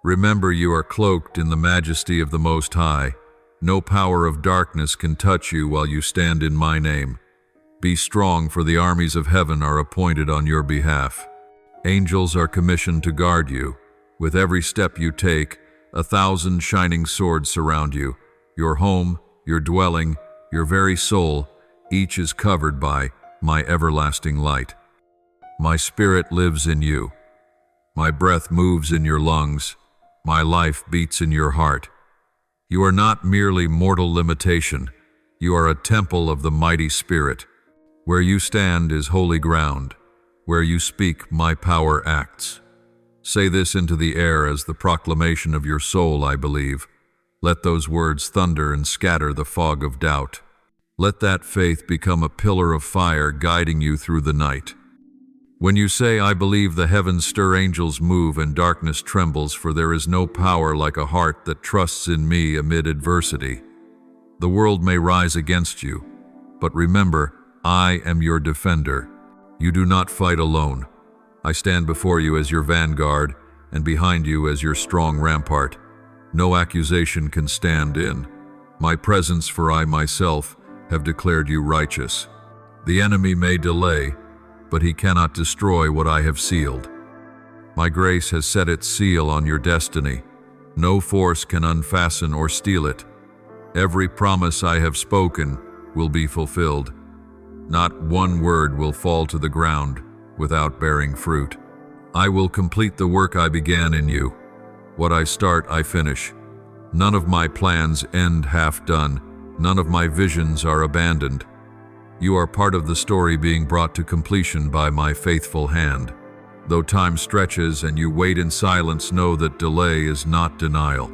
Remember, you are cloaked in the majesty of the Most High. No power of darkness can touch you while you stand in my name. Be strong, for the armies of heaven are appointed on your behalf. Angels are commissioned to guard you. With every step you take, 1,000 shining swords surround you. Your home, your dwelling, your very soul, each is covered by my everlasting light. My spirit lives in you. My breath moves in your lungs. My life beats in your heart. You are not merely mortal limitation. You are a temple of the mighty Spirit. Where you stand is holy ground. Where you speak, my power acts. Say this into the air as the proclamation of your soul, I believe. Let those words thunder and scatter the fog of doubt. Let that faith become a pillar of fire guiding you through the night. When you say, I believe, the heavens stir, angels move, and darkness trembles, for there is no power like a heart that trusts in me amid adversity. The world may rise against you, but remember, I am your defender. You do not fight alone. I stand before you as your vanguard, and behind you as your strong rampart. No accusation can stand in my presence, for I myself have declared you righteous. The enemy may delay, but he cannot destroy what I have sealed. My grace has set its seal on your destiny. No force can unfasten or steal it. Every promise I have spoken will be fulfilled. Not one word will fall to the ground without bearing fruit. I will complete the work I began in you. What I start, I finish. None of my plans end half done. None of my visions are abandoned. You are part of the story being brought to completion by my faithful hand. Though time stretches and you wait in silence, know that delay is not denial.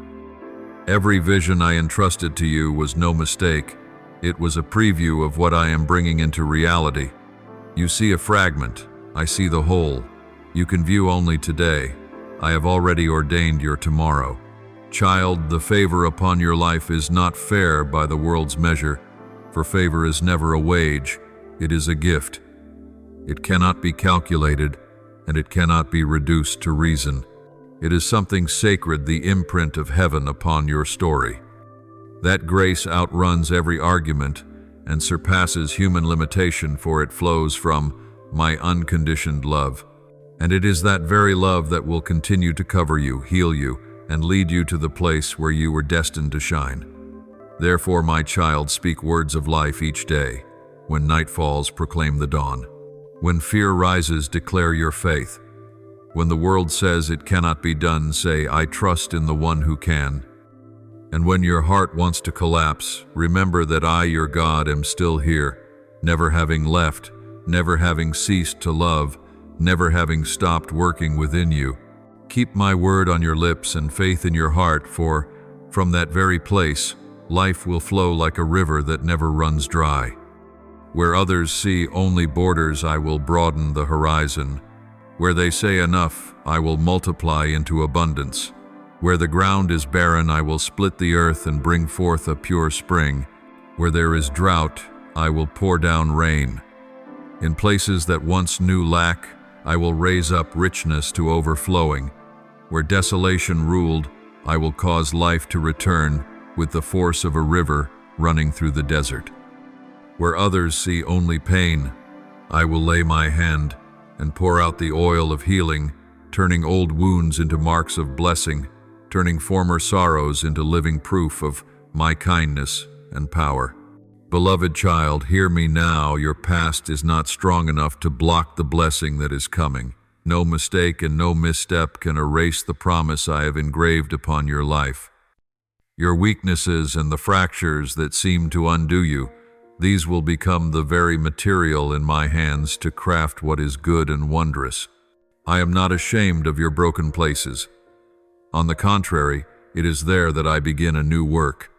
Every vision I entrusted to you was no mistake. It was a preview of what I am bringing into reality. You see a fragment, I see the whole. You can view only today. I have already ordained your tomorrow. Child, the favor upon your life is not fair by the world's measure, for favor is never a wage, it is a gift. It cannot be calculated, and it cannot be reduced to reason. It is something sacred, the imprint of heaven upon your story. That grace outruns every argument and surpasses human limitation, for it flows from my unconditioned love. And it is that very love that will continue to cover you, heal you, and lead you to the place where you were destined to shine. Therefore, my child, speak words of life each day. When night falls, proclaim the dawn. When fear rises, declare your faith. When the world says it cannot be done, say, I trust in the one who can. And when your heart wants to collapse, remember that I, your God, am still here, never having left, never having ceased to love, never having stopped working within you. Keep my word on your lips and faith in your heart, for from that very place, life will flow like a river that never runs dry. Where others see only borders, I will broaden the horizon. Where they say enough, I will multiply into abundance. Where the ground is barren, I will split the earth and bring forth a pure spring. Where there is drought, I will pour down rain. In places that once knew lack, I will raise up richness to overflowing. Where desolation ruled, I will cause life to return with the force of a river running through the desert. Where others see only pain, I will lay my hand and pour out the oil of healing, turning old wounds into marks of blessing, turning former sorrows into living proof of my kindness and power. Beloved child, hear me now. Your past is not strong enough to block the blessing that is coming. No mistake and no misstep can erase the promise I have engraved upon your life. Your weaknesses and the fractures that seem to undo you, these will become the very material in my hands to craft what is good and wondrous. I am not ashamed of your broken places. On the contrary, it is there that I begin a new work.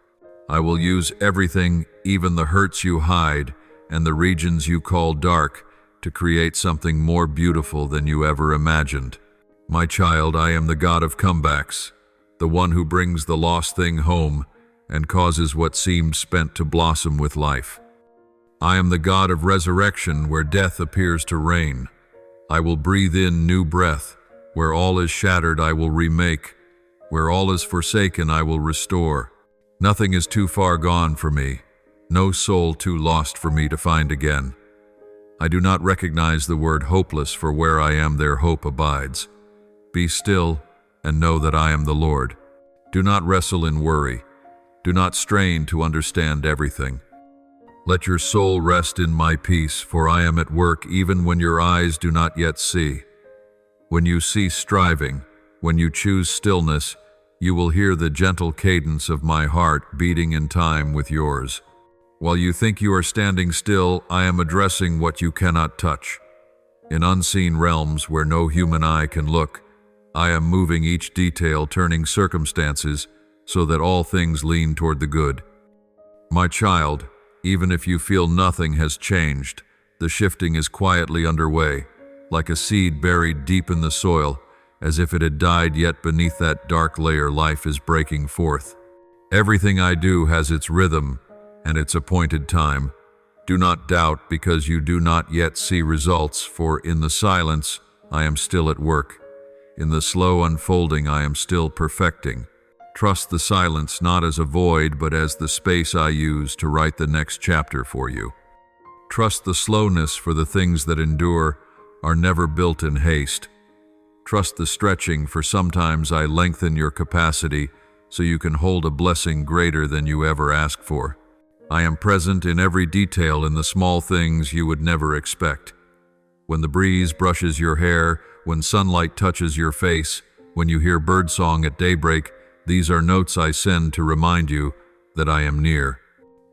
I will use everything, even the hurts you hide and the regions you call dark, to create something more beautiful than you ever imagined. My child, I am the God of comebacks, the one who brings the lost thing home and causes what seemed spent to blossom with life. I am the God of resurrection where death appears to reign. I will breathe in new breath. Where all is shattered, I will remake. Where all is forsaken, I will restore. Nothing is too far gone for me, no soul too lost for me to find again. I do not recognize the word hopeless, for where I am there hope abides. Be still and know that I am the Lord. Do not wrestle in worry. Do not strain to understand everything. Let your soul rest in my peace, for I am at work even when your eyes do not yet see. When you cease striving, when you choose stillness, you will hear the gentle cadence of my heart beating in time with yours. While you think you are standing still, I am addressing what you cannot touch. In unseen realms where no human eye can look, I am moving each detail, turning circumstances so that all things lean toward the good. My child, even if you feel nothing has changed, the shifting is quietly underway, like a seed buried deep in the soil. As if it had died, yet beneath that dark layer life is breaking forth. Everything I do has its rhythm and its appointed time. Do not doubt because you do not yet see results, for in the silence I am still at work. In the slow unfolding I am still perfecting. Trust the silence not as a void, but as the space I use to write the next chapter for you. Trust the slowness, for the things that endure are never built in haste. Trust the stretching, for sometimes I lengthen your capacity so you can hold a blessing greater than you ever asked for. I am present in every detail, in the small things you would never expect. When the breeze brushes your hair, when sunlight touches your face, when you hear birdsong at daybreak, these are notes I send to remind you that I am near.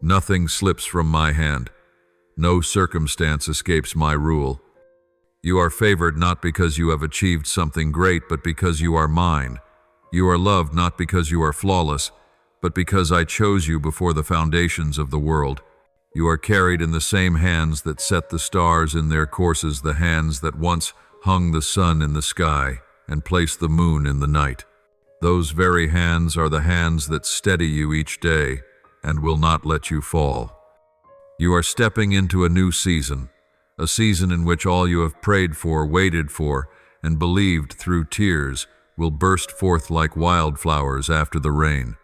Nothing slips from my hand. No circumstance escapes my rule. You are favored not because you have achieved something great, but because you are mine. You are loved not because you are flawless, but because I chose you before the foundations of the world. You are carried in the same hands that set the stars in their courses, the hands that once hung the sun in the sky and placed the moon in the night. Those very hands are the hands that steady you each day and will not let you fall. You are stepping into a new season. A season in which all you have prayed for, waited for, and believed through tears will burst forth like wildflowers after the rain.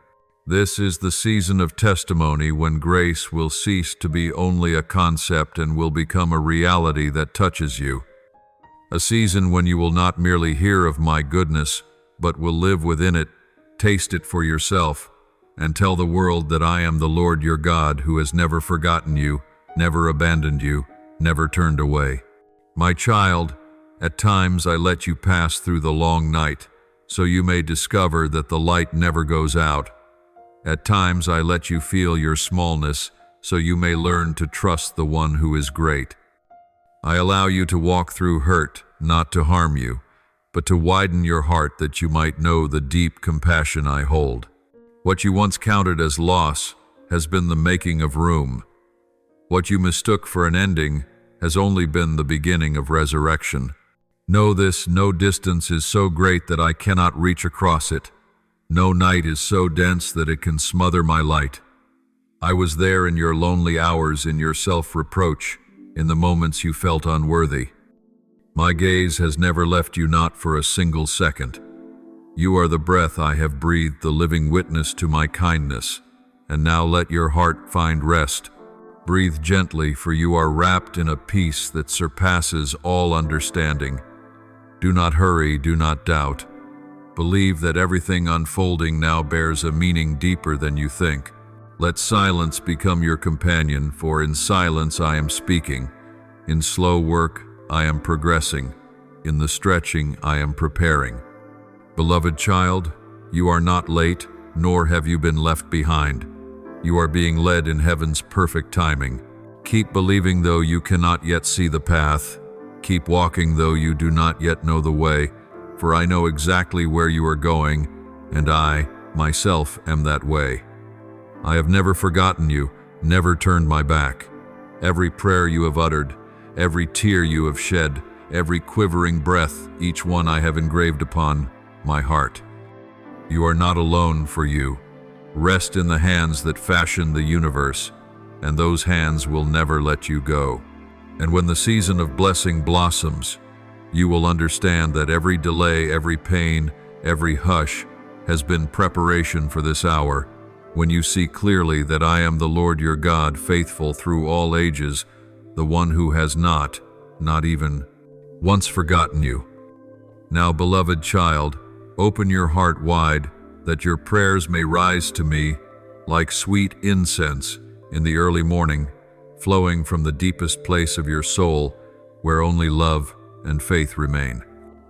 This is the season of testimony, when grace will cease to be only a concept and will become a reality that touches you. A season when you will not merely hear of my goodness, but will live within it, taste it for yourself, and tell the world that I am the Lord your God, who has never forgotten you, never abandoned you, never turned away. My child, at times I let you pass through the long night, so you may discover that the light never goes out. At times I let you feel your smallness, so you may learn to trust the one who is great. I allow you to walk through hurt, not to harm you, but to widen your heart that you might know the deep compassion I hold. What you once counted as loss has been the making of room. What you mistook for an ending has only been the beginning of resurrection. Know this: no distance is so great that I cannot reach across it. No night is so dense that it can smother my light. I was there in your lonely hours, in your self-reproach, in the moments you felt unworthy. My gaze has never left you, not for a single second. You are the breath I have breathed, the living witness to my kindness. And now let your heart find rest. Breathe gently, for you are wrapped in a peace that surpasses all understanding. Do not hurry, do not doubt. Believe that everything unfolding now bears a meaning deeper than you think. Let silence become your companion, for in silence I am speaking. In slow work I am progressing. In the stretching I am preparing. Beloved child, you are not late, nor have you been left behind. You are being led in heaven's perfect timing. Keep believing though you cannot yet see the path. Keep walking though you do not yet know the way, for I know exactly where you are going, and I, myself, am that way. I have never forgotten you, never turned my back. Every prayer you have uttered, every tear you have shed, every quivering breath, each one I have engraved upon my heart. You are not alone, for you rest in the hands that fashioned the universe, and those hands will never let you go. And when the season of blessing blossoms, you will understand that every delay, every pain, every hush has been preparation for this hour, when you see clearly that I am the Lord your God, faithful through all ages, the one who has not even once forgotten you. Now, beloved child, open your heart wide, that your prayers may rise to me like sweet incense in the early morning, flowing from the deepest place of your soul, where only love and faith remain.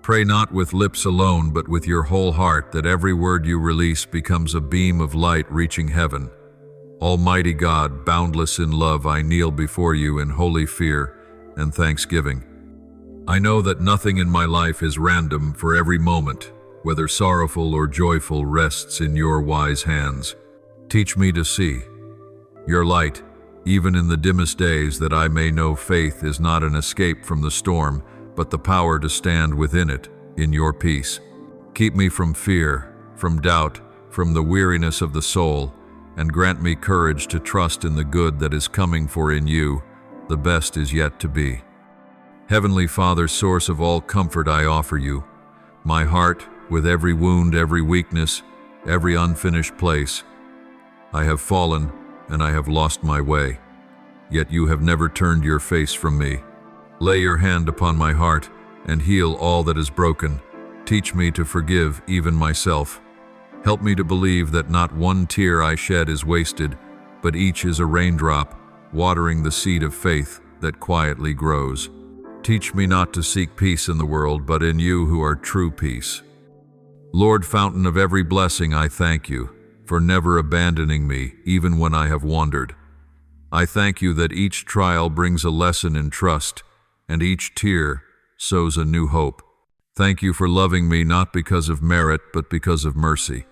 Pray not with lips alone, but with your whole heart, that every word you release becomes a beam of light reaching heaven. Almighty God, boundless in love, I kneel before you in holy fear and thanksgiving. I know that nothing in my life is random, for every moment, whether sorrowful or joyful, rests in your wise hands. Teach me to see your light, even in the dimmest days, that I may know faith is not an escape from the storm, but the power to stand within it, in your peace. Keep me from fear, from doubt, from the weariness of the soul, and grant me courage to trust in the good that is coming, for in you, the best is yet to be. Heavenly Father, source of all comfort, I offer you my heart, with every wound, every weakness, every unfinished place. I have fallen, and I have lost my way, yet you have never turned your face from me. Lay your hand upon my heart, and heal all that is broken. Teach me to forgive even myself. Help me to believe that not one tear I shed is wasted, but each is a raindrop, watering the seed of faith that quietly grows. Teach me not to seek peace in the world, but in you who are true peace. Lord, fountain of every blessing, I thank you for never abandoning me, even when I have wandered. I thank you that each trial brings a lesson in trust, and each tear sows a new hope. Thank you for loving me not because of merit, but because of mercy.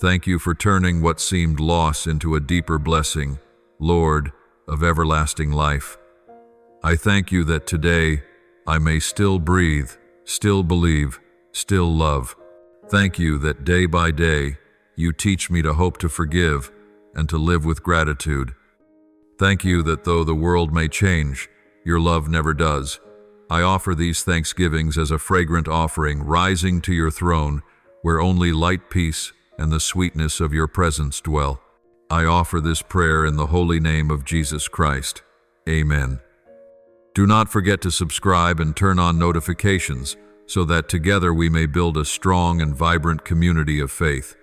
Thank you for turning what seemed loss into a deeper blessing, Lord of everlasting life. I thank you that today I may still breathe, still believe, still love. Thank you that day by day you teach me to hope, to forgive, and to live with gratitude. Thank you that though the world may change, your love never does. I offer these thanksgivings as a fragrant offering, rising to your throne, where only light, peace, and the sweetness of your presence dwell. I offer this prayer in the holy name of Jesus Christ. Amen. Do not forget to subscribe and turn on notifications, so that together we may build a strong and vibrant community of faith.